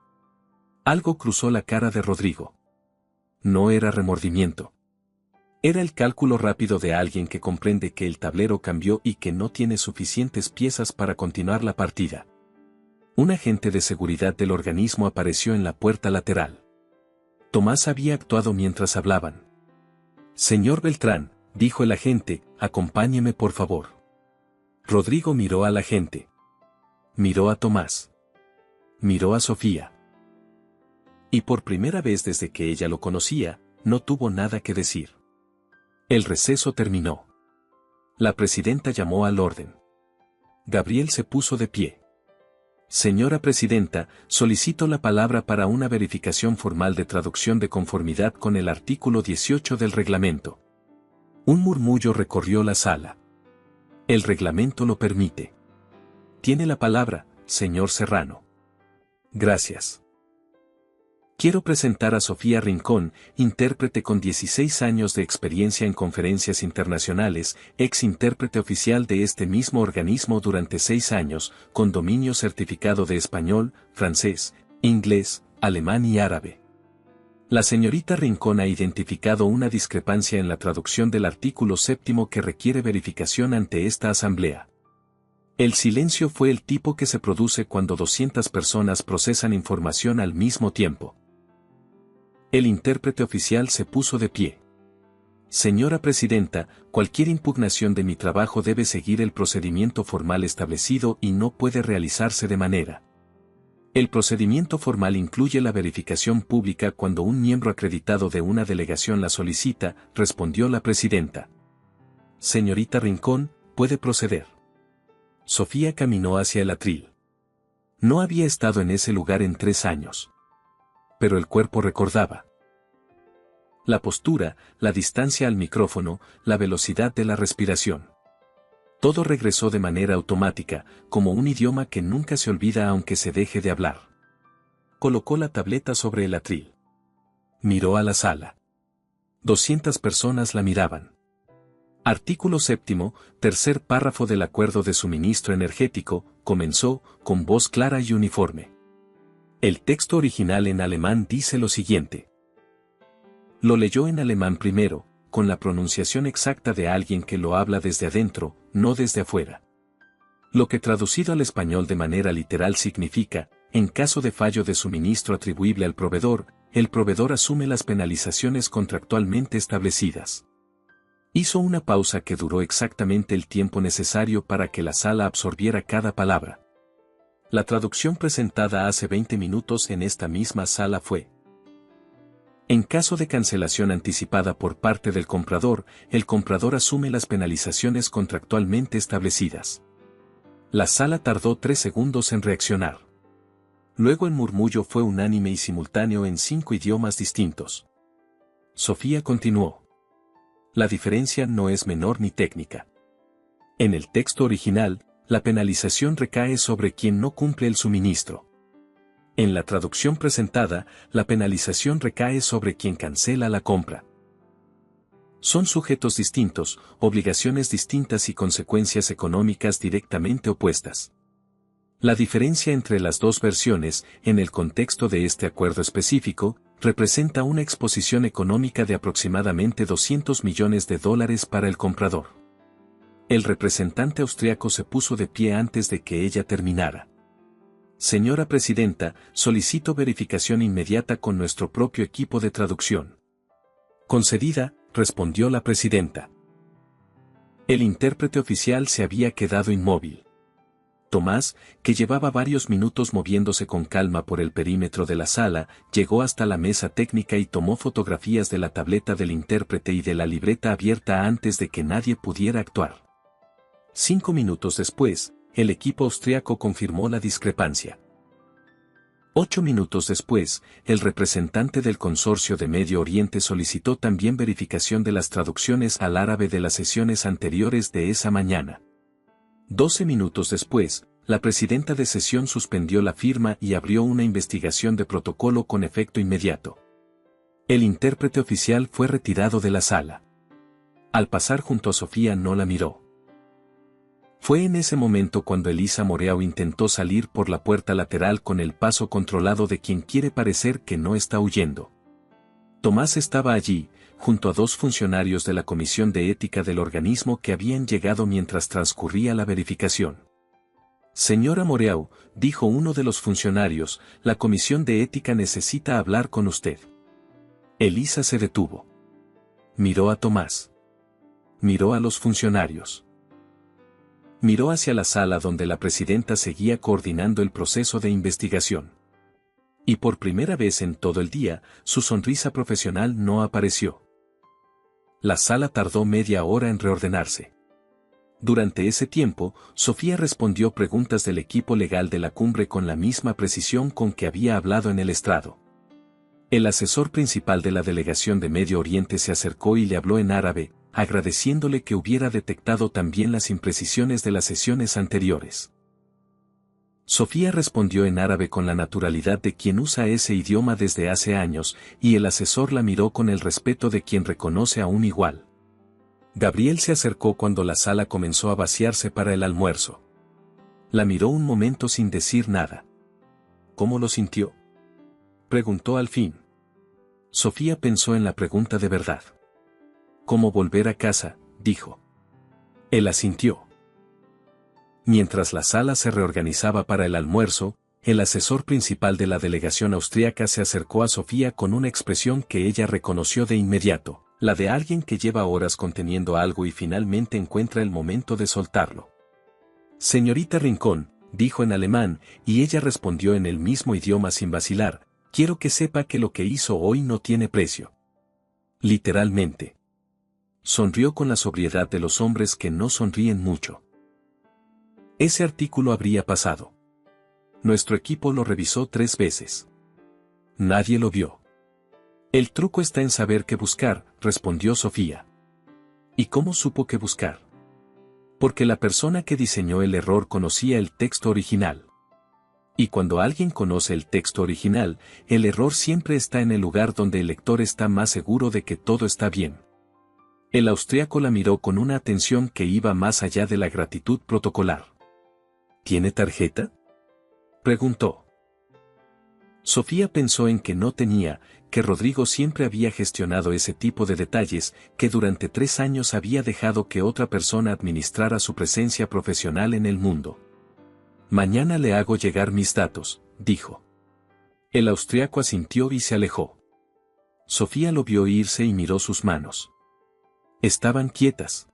Algo cruzó la cara de Rodrigo. No era remordimiento. Era el cálculo rápido de alguien que comprende que el tablero cambió y que no tiene suficientes piezas para continuar la partida. Un agente de seguridad del organismo apareció en la puerta lateral. Tomás había actuado mientras hablaban. «Señor Beltrán», dijo el agente, «acompáñeme por favor». Rodrigo miró al agente. Miró a Tomás. Miró a Sofía. Y por primera vez desde que ella lo conocía, no tuvo nada que decir. El receso terminó. La presidenta llamó al orden. Gabriel se puso de pie. «Señora presidenta, solicito la palabra para una verificación formal de traducción de conformidad con el artículo 18 del reglamento». Un murmullo recorrió la sala. «El reglamento lo permite». «Tiene la palabra, señor Serrano». «Gracias». «Quiero presentar a Sofía Rincón, intérprete con 16 años de experiencia en conferencias internacionales, ex intérprete oficial de este mismo organismo durante 6 años, con dominio certificado de español, francés, inglés, alemán y árabe». La señorita Rincón ha identificado una discrepancia en la traducción del artículo 7 que requiere verificación ante esta asamblea. El silencio fue el tipo que se produce cuando 200 personas procesan información al mismo tiempo. El intérprete oficial se puso de pie. «Señora presidenta, cualquier impugnación de mi trabajo debe seguir el procedimiento formal establecido y no puede realizarse de manera». El procedimiento formal incluye la verificación pública cuando un miembro acreditado de una delegación la solicita, respondió la presidenta. «Señorita Rincón, puede proceder». Sofía caminó hacia el atril. No había estado en ese lugar en 3 años. Pero el cuerpo recordaba. La postura, la distancia al micrófono, la velocidad de la respiración. Todo regresó de manera automática, como un idioma que nunca se olvida aunque se deje de hablar. Colocó la tableta sobre el atril. Miró a la sala. 200 personas la miraban. Artículo 7, tercer párrafo del acuerdo de suministro energético, comenzó, con voz clara y uniforme. El texto original en alemán dice lo siguiente. Lo leyó en alemán primero, con la pronunciación exacta de alguien que lo habla desde adentro, no desde afuera. Lo que traducido al español de manera literal significa, en caso de fallo de suministro atribuible al proveedor, el proveedor asume las penalizaciones contractualmente establecidas. Hizo una pausa que duró exactamente el tiempo necesario para que la sala absorbiera cada palabra. La traducción presentada hace 20 minutos en esta misma sala fue: en caso de cancelación anticipada por parte del comprador, el comprador asume las penalizaciones contractualmente establecidas. La sala tardó 3 segundos en reaccionar. Luego el murmullo fue unánime y simultáneo en 5 idiomas distintos. Sofía continuó. La diferencia no es menor ni técnica. En el texto original, la penalización recae sobre quien no cumple el suministro. En la traducción presentada, la penalización recae sobre quien cancela la compra. Son sujetos distintos, obligaciones distintas y consecuencias económicas directamente opuestas. La diferencia entre las dos versiones, en el contexto de este acuerdo específico, representa una exposición económica de aproximadamente $200 millones para el comprador. El representante austriaco se puso de pie antes de que ella terminara. Señora Presidenta, solicito verificación inmediata con nuestro propio equipo de traducción. Concedida, respondió la presidenta. El intérprete oficial se había quedado inmóvil. Tomás, que llevaba varios minutos moviéndose con calma por el perímetro de la sala, llegó hasta la mesa técnica y tomó fotografías de la tableta del intérprete y de la libreta abierta antes de que nadie pudiera actuar. 5 minutos después, el equipo austriaco confirmó la discrepancia. 8 minutos después, el representante del Consorcio de Medio Oriente solicitó también verificación de las traducciones al árabe de las sesiones anteriores de esa mañana. 12 minutos después, la presidenta de sesión suspendió la firma y abrió una investigación de protocolo con efecto inmediato. El intérprete oficial fue retirado de la sala. Al pasar junto a Sofía no la miró. Fue en ese momento cuando Elisa Moreau intentó salir por la puerta lateral con el paso controlado de quien quiere parecer que no está huyendo. Tomás estaba allí, junto a 2 funcionarios de la Comisión de Ética del organismo que habían llegado mientras transcurría la verificación. Señora Moreau, dijo uno de los funcionarios, la Comisión de Ética necesita hablar con usted. Elisa se detuvo. Miró a Tomás. Miró a los funcionarios. Miró hacia la sala donde la presidenta seguía coordinando el proceso de investigación. Y por primera vez en todo el día, su sonrisa profesional no apareció. La sala tardó media hora en reordenarse. Durante ese tiempo, Sofía respondió preguntas del equipo legal de la cumbre con la misma precisión con que había hablado en el estrado. El asesor principal de la delegación de Medio Oriente se acercó y le habló en árabe, agradeciéndole que hubiera detectado también las imprecisiones de las sesiones anteriores. Sofía respondió en árabe con la naturalidad de quien usa ese idioma desde hace años, y el asesor la miró con el respeto de quien reconoce a un igual. Gabriel se acercó cuando la sala comenzó a vaciarse para el almuerzo. La miró un momento sin decir nada. ¿Cómo lo sintió?, preguntó al fin. Sofía pensó en la pregunta de verdad. «¿Cómo volver a casa?», dijo. Él asintió. Mientras la sala se reorganizaba para el almuerzo, el asesor principal de la delegación austríaca se acercó a Sofía con una expresión que ella reconoció de inmediato, la de alguien que lleva horas conteniendo algo y finalmente encuentra el momento de soltarlo. «Señorita Rincón», dijo en alemán, y ella respondió en el mismo idioma sin vacilar, «quiero que sepa que lo que hizo hoy no tiene precio». Literalmente. Sonrió con la sobriedad de los hombres que no sonríen mucho. Ese artículo habría pasado. Nuestro equipo lo revisó 3 veces. Nadie lo vio. El truco está en saber qué buscar, respondió Sofía. ¿Y cómo supo qué buscar? Porque la persona que diseñó el error conocía el texto original. Y cuando alguien conoce el texto original, el error siempre está en el lugar donde el lector está más seguro de que todo está bien. El austriaco la miró con una atención que iba más allá de la gratitud protocolar. ¿Tiene tarjeta?, preguntó. Sofía pensó en que no tenía, que Rodrigo siempre había gestionado ese tipo de detalles, que durante 3 años había dejado que otra persona administrara su presencia profesional en el mundo. «Mañana le hago llegar mis datos», dijo. El austriaco asintió y se alejó. Sofía lo vio irse y miró sus manos. Estaban quietas.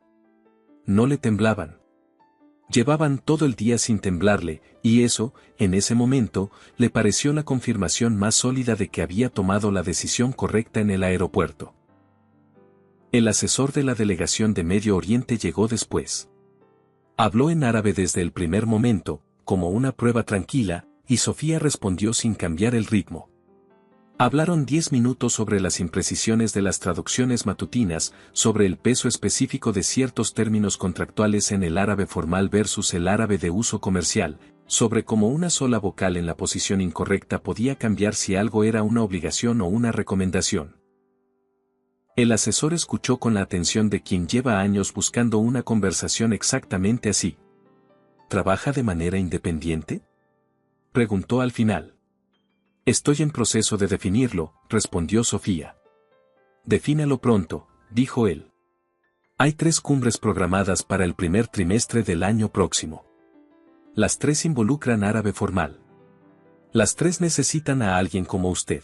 No le temblaban. Llevaban todo el día sin temblarle, y eso, en ese momento, le pareció la confirmación más sólida de que había tomado la decisión correcta en el aeropuerto. El asesor de la delegación de Medio Oriente llegó después. Habló en árabe desde el primer momento, como una prueba tranquila, y Sofía respondió sin cambiar el ritmo. Hablaron 10 minutos sobre las imprecisiones de las traducciones matutinas, sobre el peso específico de ciertos términos contractuales en el árabe formal versus el árabe de uso comercial, sobre cómo una sola vocal en la posición incorrecta podía cambiar si algo era una obligación o una recomendación. El asesor escuchó con la atención de quien lleva años buscando una conversación exactamente así. ¿Trabaja de manera independiente?, preguntó al final. Estoy en proceso de definirlo, respondió Sofía. Defínalo pronto, dijo él. Hay 3 cumbres programadas para el primer trimestre del año próximo. Las 3 involucran árabe formal. Las 3 necesitan a alguien como usted.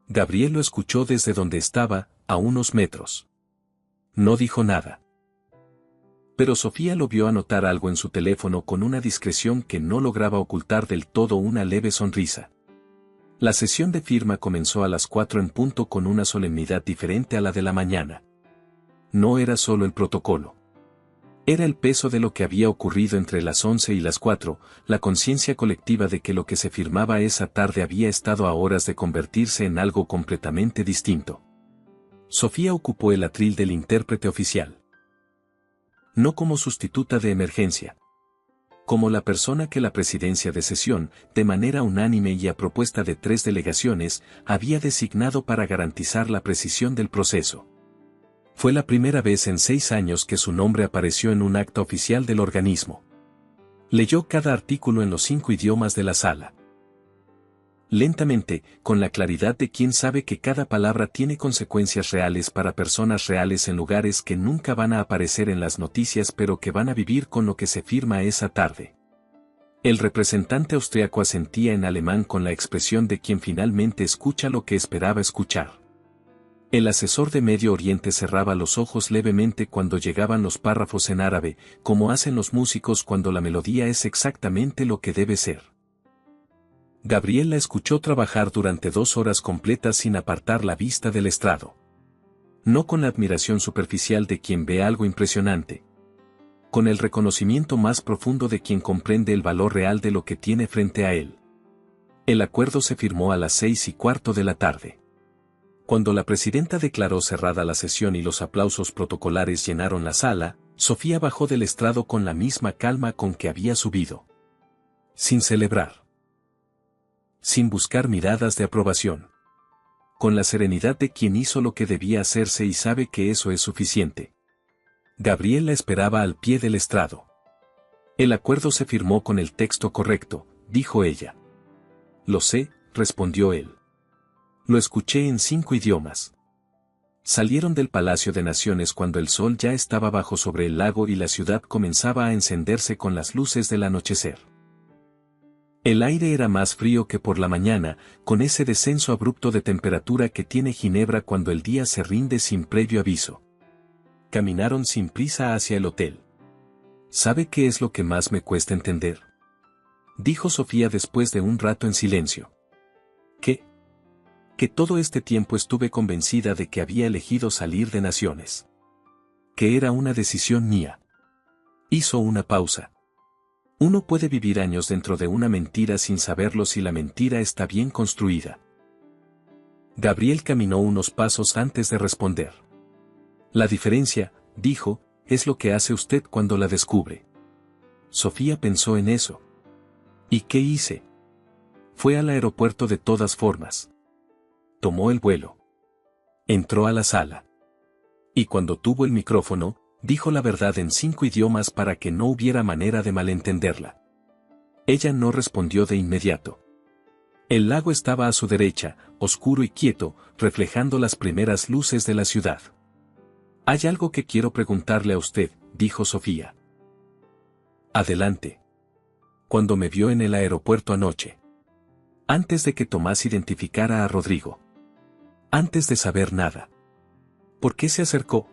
Gabriel lo escuchó desde donde estaba, a unos metros. No dijo nada. Pero Sofía lo vio anotar algo en su teléfono con una discreción que no lograba ocultar del todo una leve sonrisa. La sesión de firma comenzó a las 4 en punto con una solemnidad diferente a la de la mañana. No era solo el protocolo. Era el peso de lo que había ocurrido entre las 11 y las 4, la conciencia colectiva de que lo que se firmaba esa tarde había estado a horas de convertirse en algo completamente distinto. Sofía ocupó el atril del intérprete oficial. No como sustituta de emergencia. Como la persona que la presidencia de sesión, de manera unánime y a propuesta de 3 delegaciones, había designado para garantizar la precisión del proceso. Fue la primera vez en 6 años que su nombre apareció en un acta oficial del organismo. Leyó cada artículo en los 5 idiomas de la sala. Lentamente, con la claridad de quien sabe que cada palabra tiene consecuencias reales para personas reales en lugares que nunca van a aparecer en las noticias pero que van a vivir con lo que se firma esa tarde. El representante austriaco asentía en alemán con la expresión de quien finalmente escucha lo que esperaba escuchar. El asesor de Medio Oriente cerraba los ojos levemente cuando llegaban los párrafos en árabe, como hacen los músicos cuando la melodía es exactamente lo que debe ser. Gabriel la escuchó trabajar durante 2 horas completas sin apartar la vista del estrado. No con la admiración superficial de quien ve algo impresionante. Con el reconocimiento más profundo de quien comprende el valor real de lo que tiene frente a él. El acuerdo se firmó a las 6:15 de la tarde. Cuando la presidenta declaró cerrada la sesión y los aplausos protocolares llenaron la sala, Sofía bajó del estrado con la misma calma con que había subido. Sin celebrar. Sin buscar miradas de aprobación. Con la serenidad de quien hizo lo que debía hacerse y sabe que eso es suficiente. Gabriel la esperaba al pie del estrado. El acuerdo se firmó con el texto correcto, dijo ella. Lo sé, respondió él. Lo escuché en 5 idiomas. Salieron del Palacio de Naciones cuando el sol ya estaba bajo sobre el lago y la ciudad comenzaba a encenderse con las luces del anochecer. El aire era más frío que por la mañana, con ese descenso abrupto de temperatura que tiene Ginebra cuando el día se rinde sin previo aviso. Caminaron sin prisa hacia el hotel. ¿Sabe qué es lo que más me cuesta entender?, dijo Sofía después de un rato en silencio. ¿Qué? Que todo este tiempo estuve convencida de que había elegido salir de Naciones. Que era una decisión mía. Hizo una pausa. Uno puede vivir años dentro de una mentira sin saberlo si la mentira está bien construida. Gabriel caminó unos pasos antes de responder. La diferencia, dijo, es lo que hace usted cuando la descubre. Sofía pensó en eso. ¿Y qué hice? Fue al aeropuerto de todas formas. Tomó el vuelo. Entró a la sala. Y cuando tuvo el micrófono, dijo la verdad en 5 idiomas para que no hubiera manera de malentenderla. Ella no respondió de inmediato. El lago estaba a su derecha, oscuro y quieto, reflejando las primeras luces de la ciudad. Hay algo que quiero preguntarle a usted, dijo Sofía. Adelante. Cuando me vio en el aeropuerto anoche. Antes de que Tomás identificara a Rodrigo. Antes de saber nada. ¿Por qué se acercó?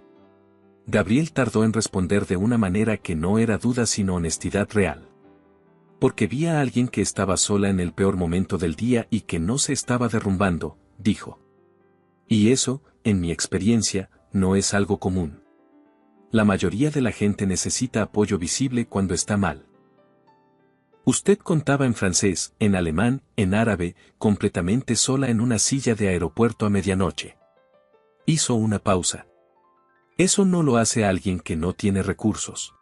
Gabriel tardó en responder de una manera que no era duda sino honestidad real. Porque vi a alguien que estaba sola en el peor momento del día y que no se estaba derrumbando, dijo. Y eso, en mi experiencia, no es algo común. La mayoría de la gente necesita apoyo visible cuando está mal. Usted contaba en francés, en alemán, en árabe, completamente sola en una silla de aeropuerto a medianoche. Hizo una pausa. Eso no lo hace alguien que no tiene recursos.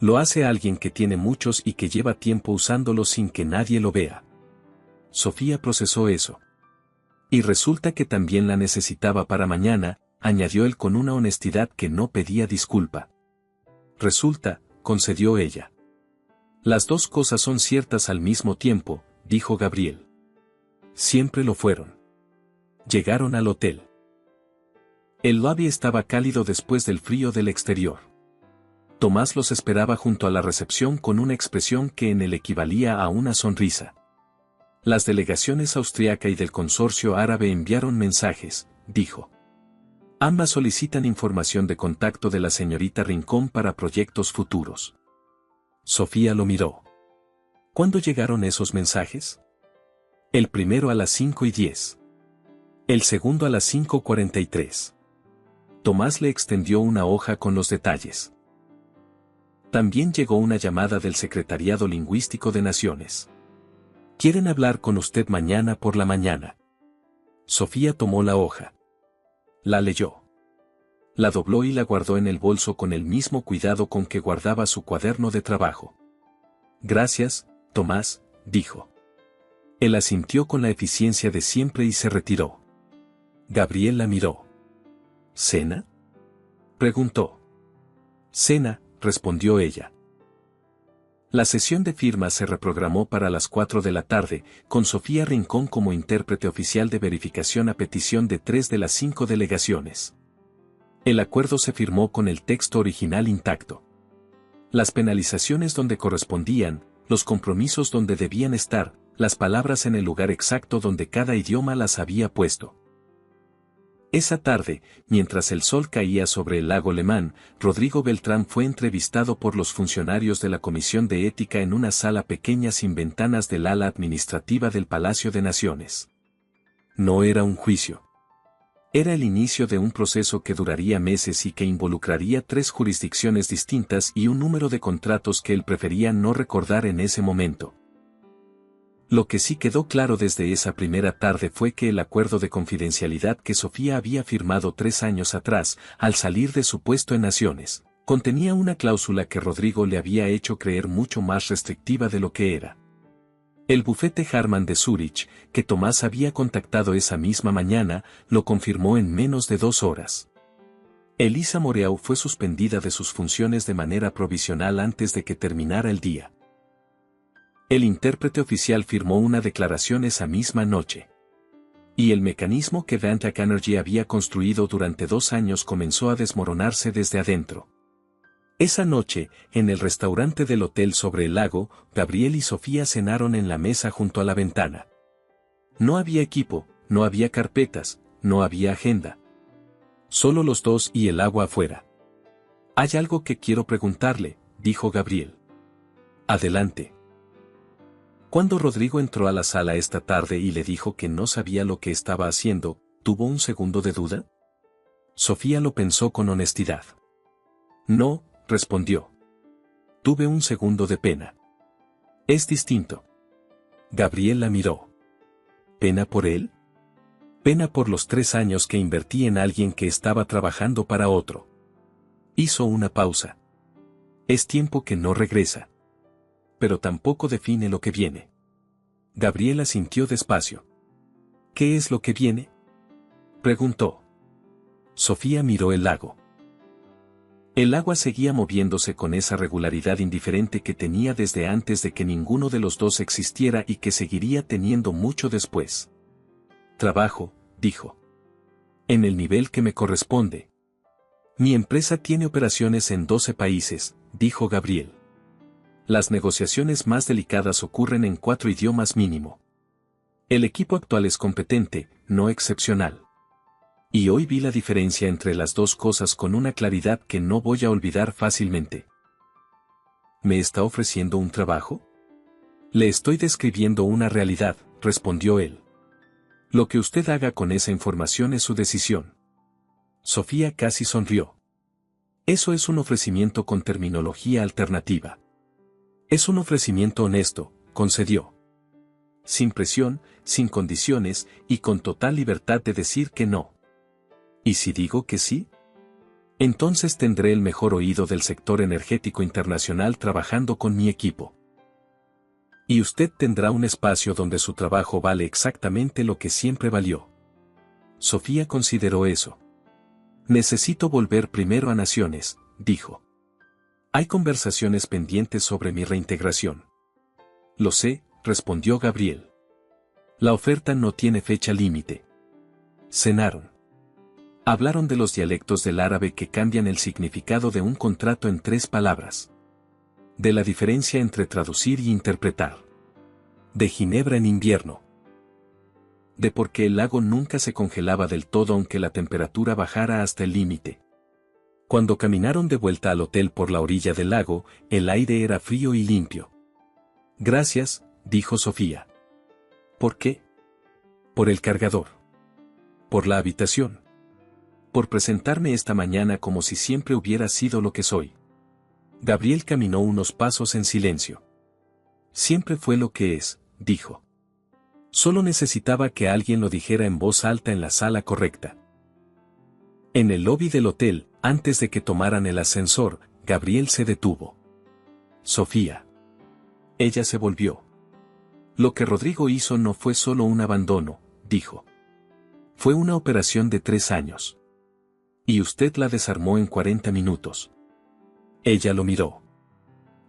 Lo hace alguien que tiene muchos y que lleva tiempo usándolos sin que nadie lo vea. Sofía procesó eso. Y resulta que también la necesitaba para mañana, añadió él con una honestidad que no pedía disculpa. Resulta, concedió ella. Las 2 cosas son ciertas al mismo tiempo, dijo Gabriel. Siempre lo fueron. Llegaron al hotel. El lobby estaba cálido después del frío del exterior. Tomás los esperaba junto a la recepción con una expresión que en él equivalía a una sonrisa. Las delegaciones austriaca y del consorcio árabe enviaron mensajes, dijo. Ambas solicitan información de contacto de la señorita Rincón para proyectos futuros. Sofía lo miró. ¿Cuándo llegaron esos mensajes? El primero a las 5:10. El segundo a las 5:43. Tomás le extendió una hoja con los detalles. También llegó una llamada del Secretariado Lingüístico de Naciones. Quieren hablar con usted mañana por la mañana. Sofía tomó la hoja. La leyó. La dobló y la guardó en el bolso con el mismo cuidado con que guardaba su cuaderno de trabajo. Gracias, Tomás, dijo. Él asintió con la eficiencia de siempre y se retiró. Gabriel la miró. ¿Cena? Preguntó. Cena, respondió ella. La sesión de firma se reprogramó para las 4 de la tarde, con Sofía Rincón como intérprete oficial de verificación a petición de 3 de las 5 delegaciones. El acuerdo se firmó con el texto original intacto. Las penalizaciones donde correspondían, los compromisos donde debían estar, las palabras en el lugar exacto donde cada idioma las había puesto. Esa tarde, mientras el sol caía sobre el lago Le Mans, Rodrigo Beltrán fue entrevistado por los funcionarios de la Comisión de Ética en una sala pequeña sin ventanas del ala administrativa del Palacio de Naciones. No era un juicio. Era el inicio de un proceso que duraría meses y que involucraría 3 jurisdicciones distintas y un número de contratos que él prefería no recordar en ese momento. Lo que sí quedó claro desde esa primera tarde fue que el acuerdo de confidencialidad que Sofía había firmado 3 años atrás, al salir de su puesto en Naciones, contenía una cláusula que Rodrigo le había hecho creer mucho más restrictiva de lo que era. El bufete Harman de Zúrich, que Tomás había contactado esa misma mañana, lo confirmó en menos de 2 horas. Elisa Moreau fue suspendida de sus funciones de manera provisional antes de que terminara el día. El intérprete oficial firmó una declaración esa misma noche. Y el mecanismo que Vantac Energy había construido durante 2 años comenzó a desmoronarse desde adentro. Esa noche, en el restaurante del hotel sobre el lago, Gabriel y Sofía cenaron en la mesa junto a la ventana. No había equipo, no había carpetas, no había agenda. Solo los dos y el agua afuera. Hay algo que quiero preguntarle, dijo Gabriel. Adelante. Cuando Rodrigo entró a la sala esta tarde y le dijo que no sabía lo que estaba haciendo, ¿tuvo un segundo de duda? Sofía lo pensó con honestidad. No, respondió. Tuve un segundo de pena. Es distinto. Gabriel la miró. ¿Pena por él? Pena por los 3 años que invertí en alguien que estaba trabajando para otro. Hizo una pausa. Es tiempo que no regresa. Pero tampoco define lo que viene. Gabriela sintió despacio. ¿Qué es lo que viene? Preguntó. Sofía miró el lago. El agua seguía moviéndose con esa regularidad indiferente que tenía desde antes de que ninguno de los dos existiera y que seguiría teniendo mucho después. Trabajo, dijo. En el nivel que me corresponde. Mi empresa tiene operaciones en 12 países, dijo Gabriel. Las negociaciones más delicadas ocurren en 4 idiomas mínimo. El equipo actual es competente, no excepcional. Y hoy vi la diferencia entre las 2 cosas con una claridad que no voy a olvidar fácilmente. ¿Me está ofreciendo un trabajo? Le estoy describiendo una realidad, respondió él. Lo que usted haga con esa información es su decisión. Sofía casi sonrió. Eso es un ofrecimiento con terminología alternativa. Es un ofrecimiento honesto, concedió. Sin presión, sin condiciones y con total libertad de decir que no. ¿Y si digo que sí? Entonces tendré el mejor oído del sector energético internacional trabajando con mi equipo. Y usted tendrá un espacio donde su trabajo vale exactamente lo que siempre valió. Sofía consideró eso. Necesito volver primero a Naciones, dijo. Hay conversaciones pendientes sobre mi reintegración. Lo sé, respondió Gabriel. La oferta no tiene fecha límite. Cenaron. Hablaron de los dialectos del árabe que cambian el significado de un contrato en 3 palabras. De la diferencia entre traducir y interpretar. De Ginebra en invierno. De por qué el lago nunca se congelaba del todo aunque la temperatura bajara hasta el límite. Cuando caminaron de vuelta al hotel por la orilla del lago, el aire era frío y limpio. Gracias, dijo Sofía. ¿Por qué? Por el cargador. Por la habitación. Por presentarme esta mañana como si siempre hubiera sido lo que soy. Gabriel caminó unos pasos en silencio. Siempre fue lo que es, dijo. Solo necesitaba que alguien lo dijera en voz alta en la sala correcta. En el lobby del hotel, antes de que tomaran el ascensor, Gabriel se detuvo. Sofía. Ella se volvió. Lo que Rodrigo hizo no fue solo un abandono, dijo. Fue una operación de 3 años. Y usted la desarmó en 40 minutos. Ella lo miró.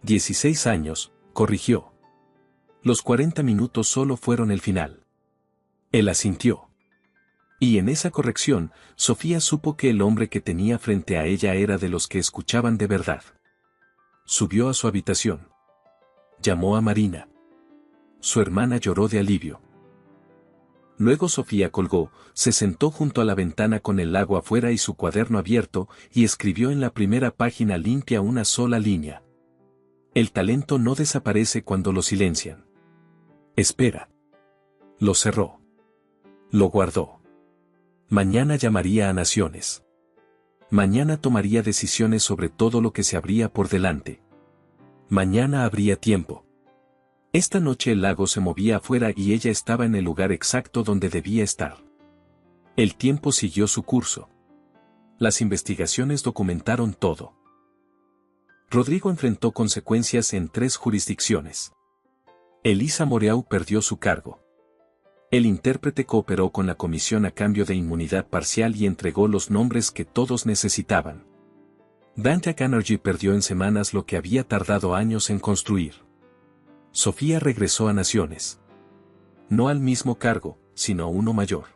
16 años, corrigió. Los 40 minutos solo fueron el final. Él asintió. Y en esa corrección, Sofía supo que el hombre que tenía frente a ella era de los que escuchaban de verdad. Subió a su habitación. Llamó a Marina. Su hermana lloró de alivio. Luego Sofía colgó, se sentó junto a la ventana con el lago afuera y su cuaderno abierto, y escribió en la primera página limpia una sola línea. El talento no desaparece cuando lo silencian. Espera. Lo cerró. Lo guardó. Mañana llamaría a Naciones. Mañana tomaría decisiones sobre todo lo que se abría por delante. Mañana habría tiempo. Esta noche el lago se movía afuera y ella estaba en el lugar exacto donde debía estar. El tiempo siguió su curso. Las investigaciones documentaron todo. Rodrigo enfrentó consecuencias en 3 jurisdicciones. Elisa Moreau perdió su cargo. El intérprete cooperó con la comisión a cambio de inmunidad parcial y entregó los nombres que todos necesitaban. Dantac Energy perdió en semanas lo que había tardado años en construir. Sofía regresó a Naciones. No al mismo cargo, sino a uno mayor.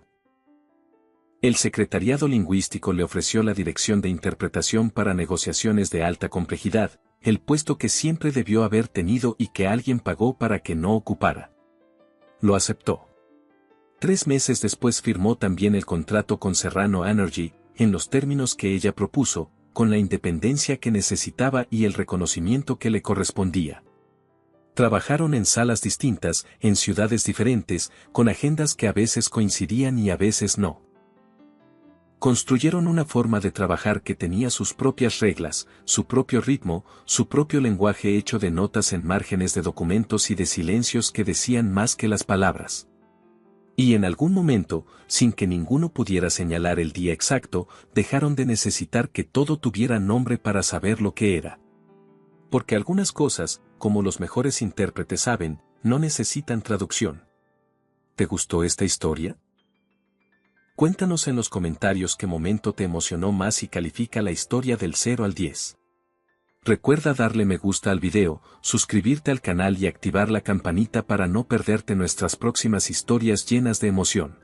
El Secretariado Lingüístico le ofreció la dirección de interpretación para negociaciones de alta complejidad, el puesto que siempre debió haber tenido y que alguien pagó para que no ocupara. Lo aceptó. 3 meses después firmó también el contrato con Serrano Energy, en los términos que ella propuso, con la independencia que necesitaba y el reconocimiento que le correspondía. Trabajaron en salas distintas, en ciudades diferentes, con agendas que a veces coincidían y a veces no. Construyeron una forma de trabajar que tenía sus propias reglas, su propio ritmo, su propio lenguaje hecho de notas en márgenes de documentos y de silencios que decían más que las palabras. Y en algún momento, sin que ninguno pudiera señalar el día exacto, dejaron de necesitar que todo tuviera nombre para saber lo que era. Porque algunas cosas, como los mejores intérpretes saben, no necesitan traducción. ¿Te gustó esta historia? Cuéntanos en los comentarios qué momento te emocionó más y califica la historia del 0 al 10. Recuerda darle me gusta al video, suscribirte al canal y activar la campanita para no perderte nuestras próximas historias llenas de emoción.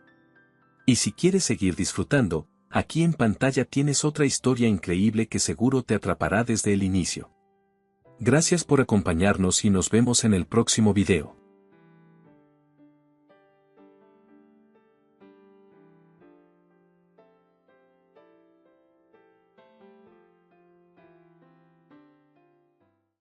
Y si quieres seguir disfrutando, aquí en pantalla tienes otra historia increíble que seguro te atrapará desde el inicio. Gracias por acompañarnos y nos vemos en el próximo video.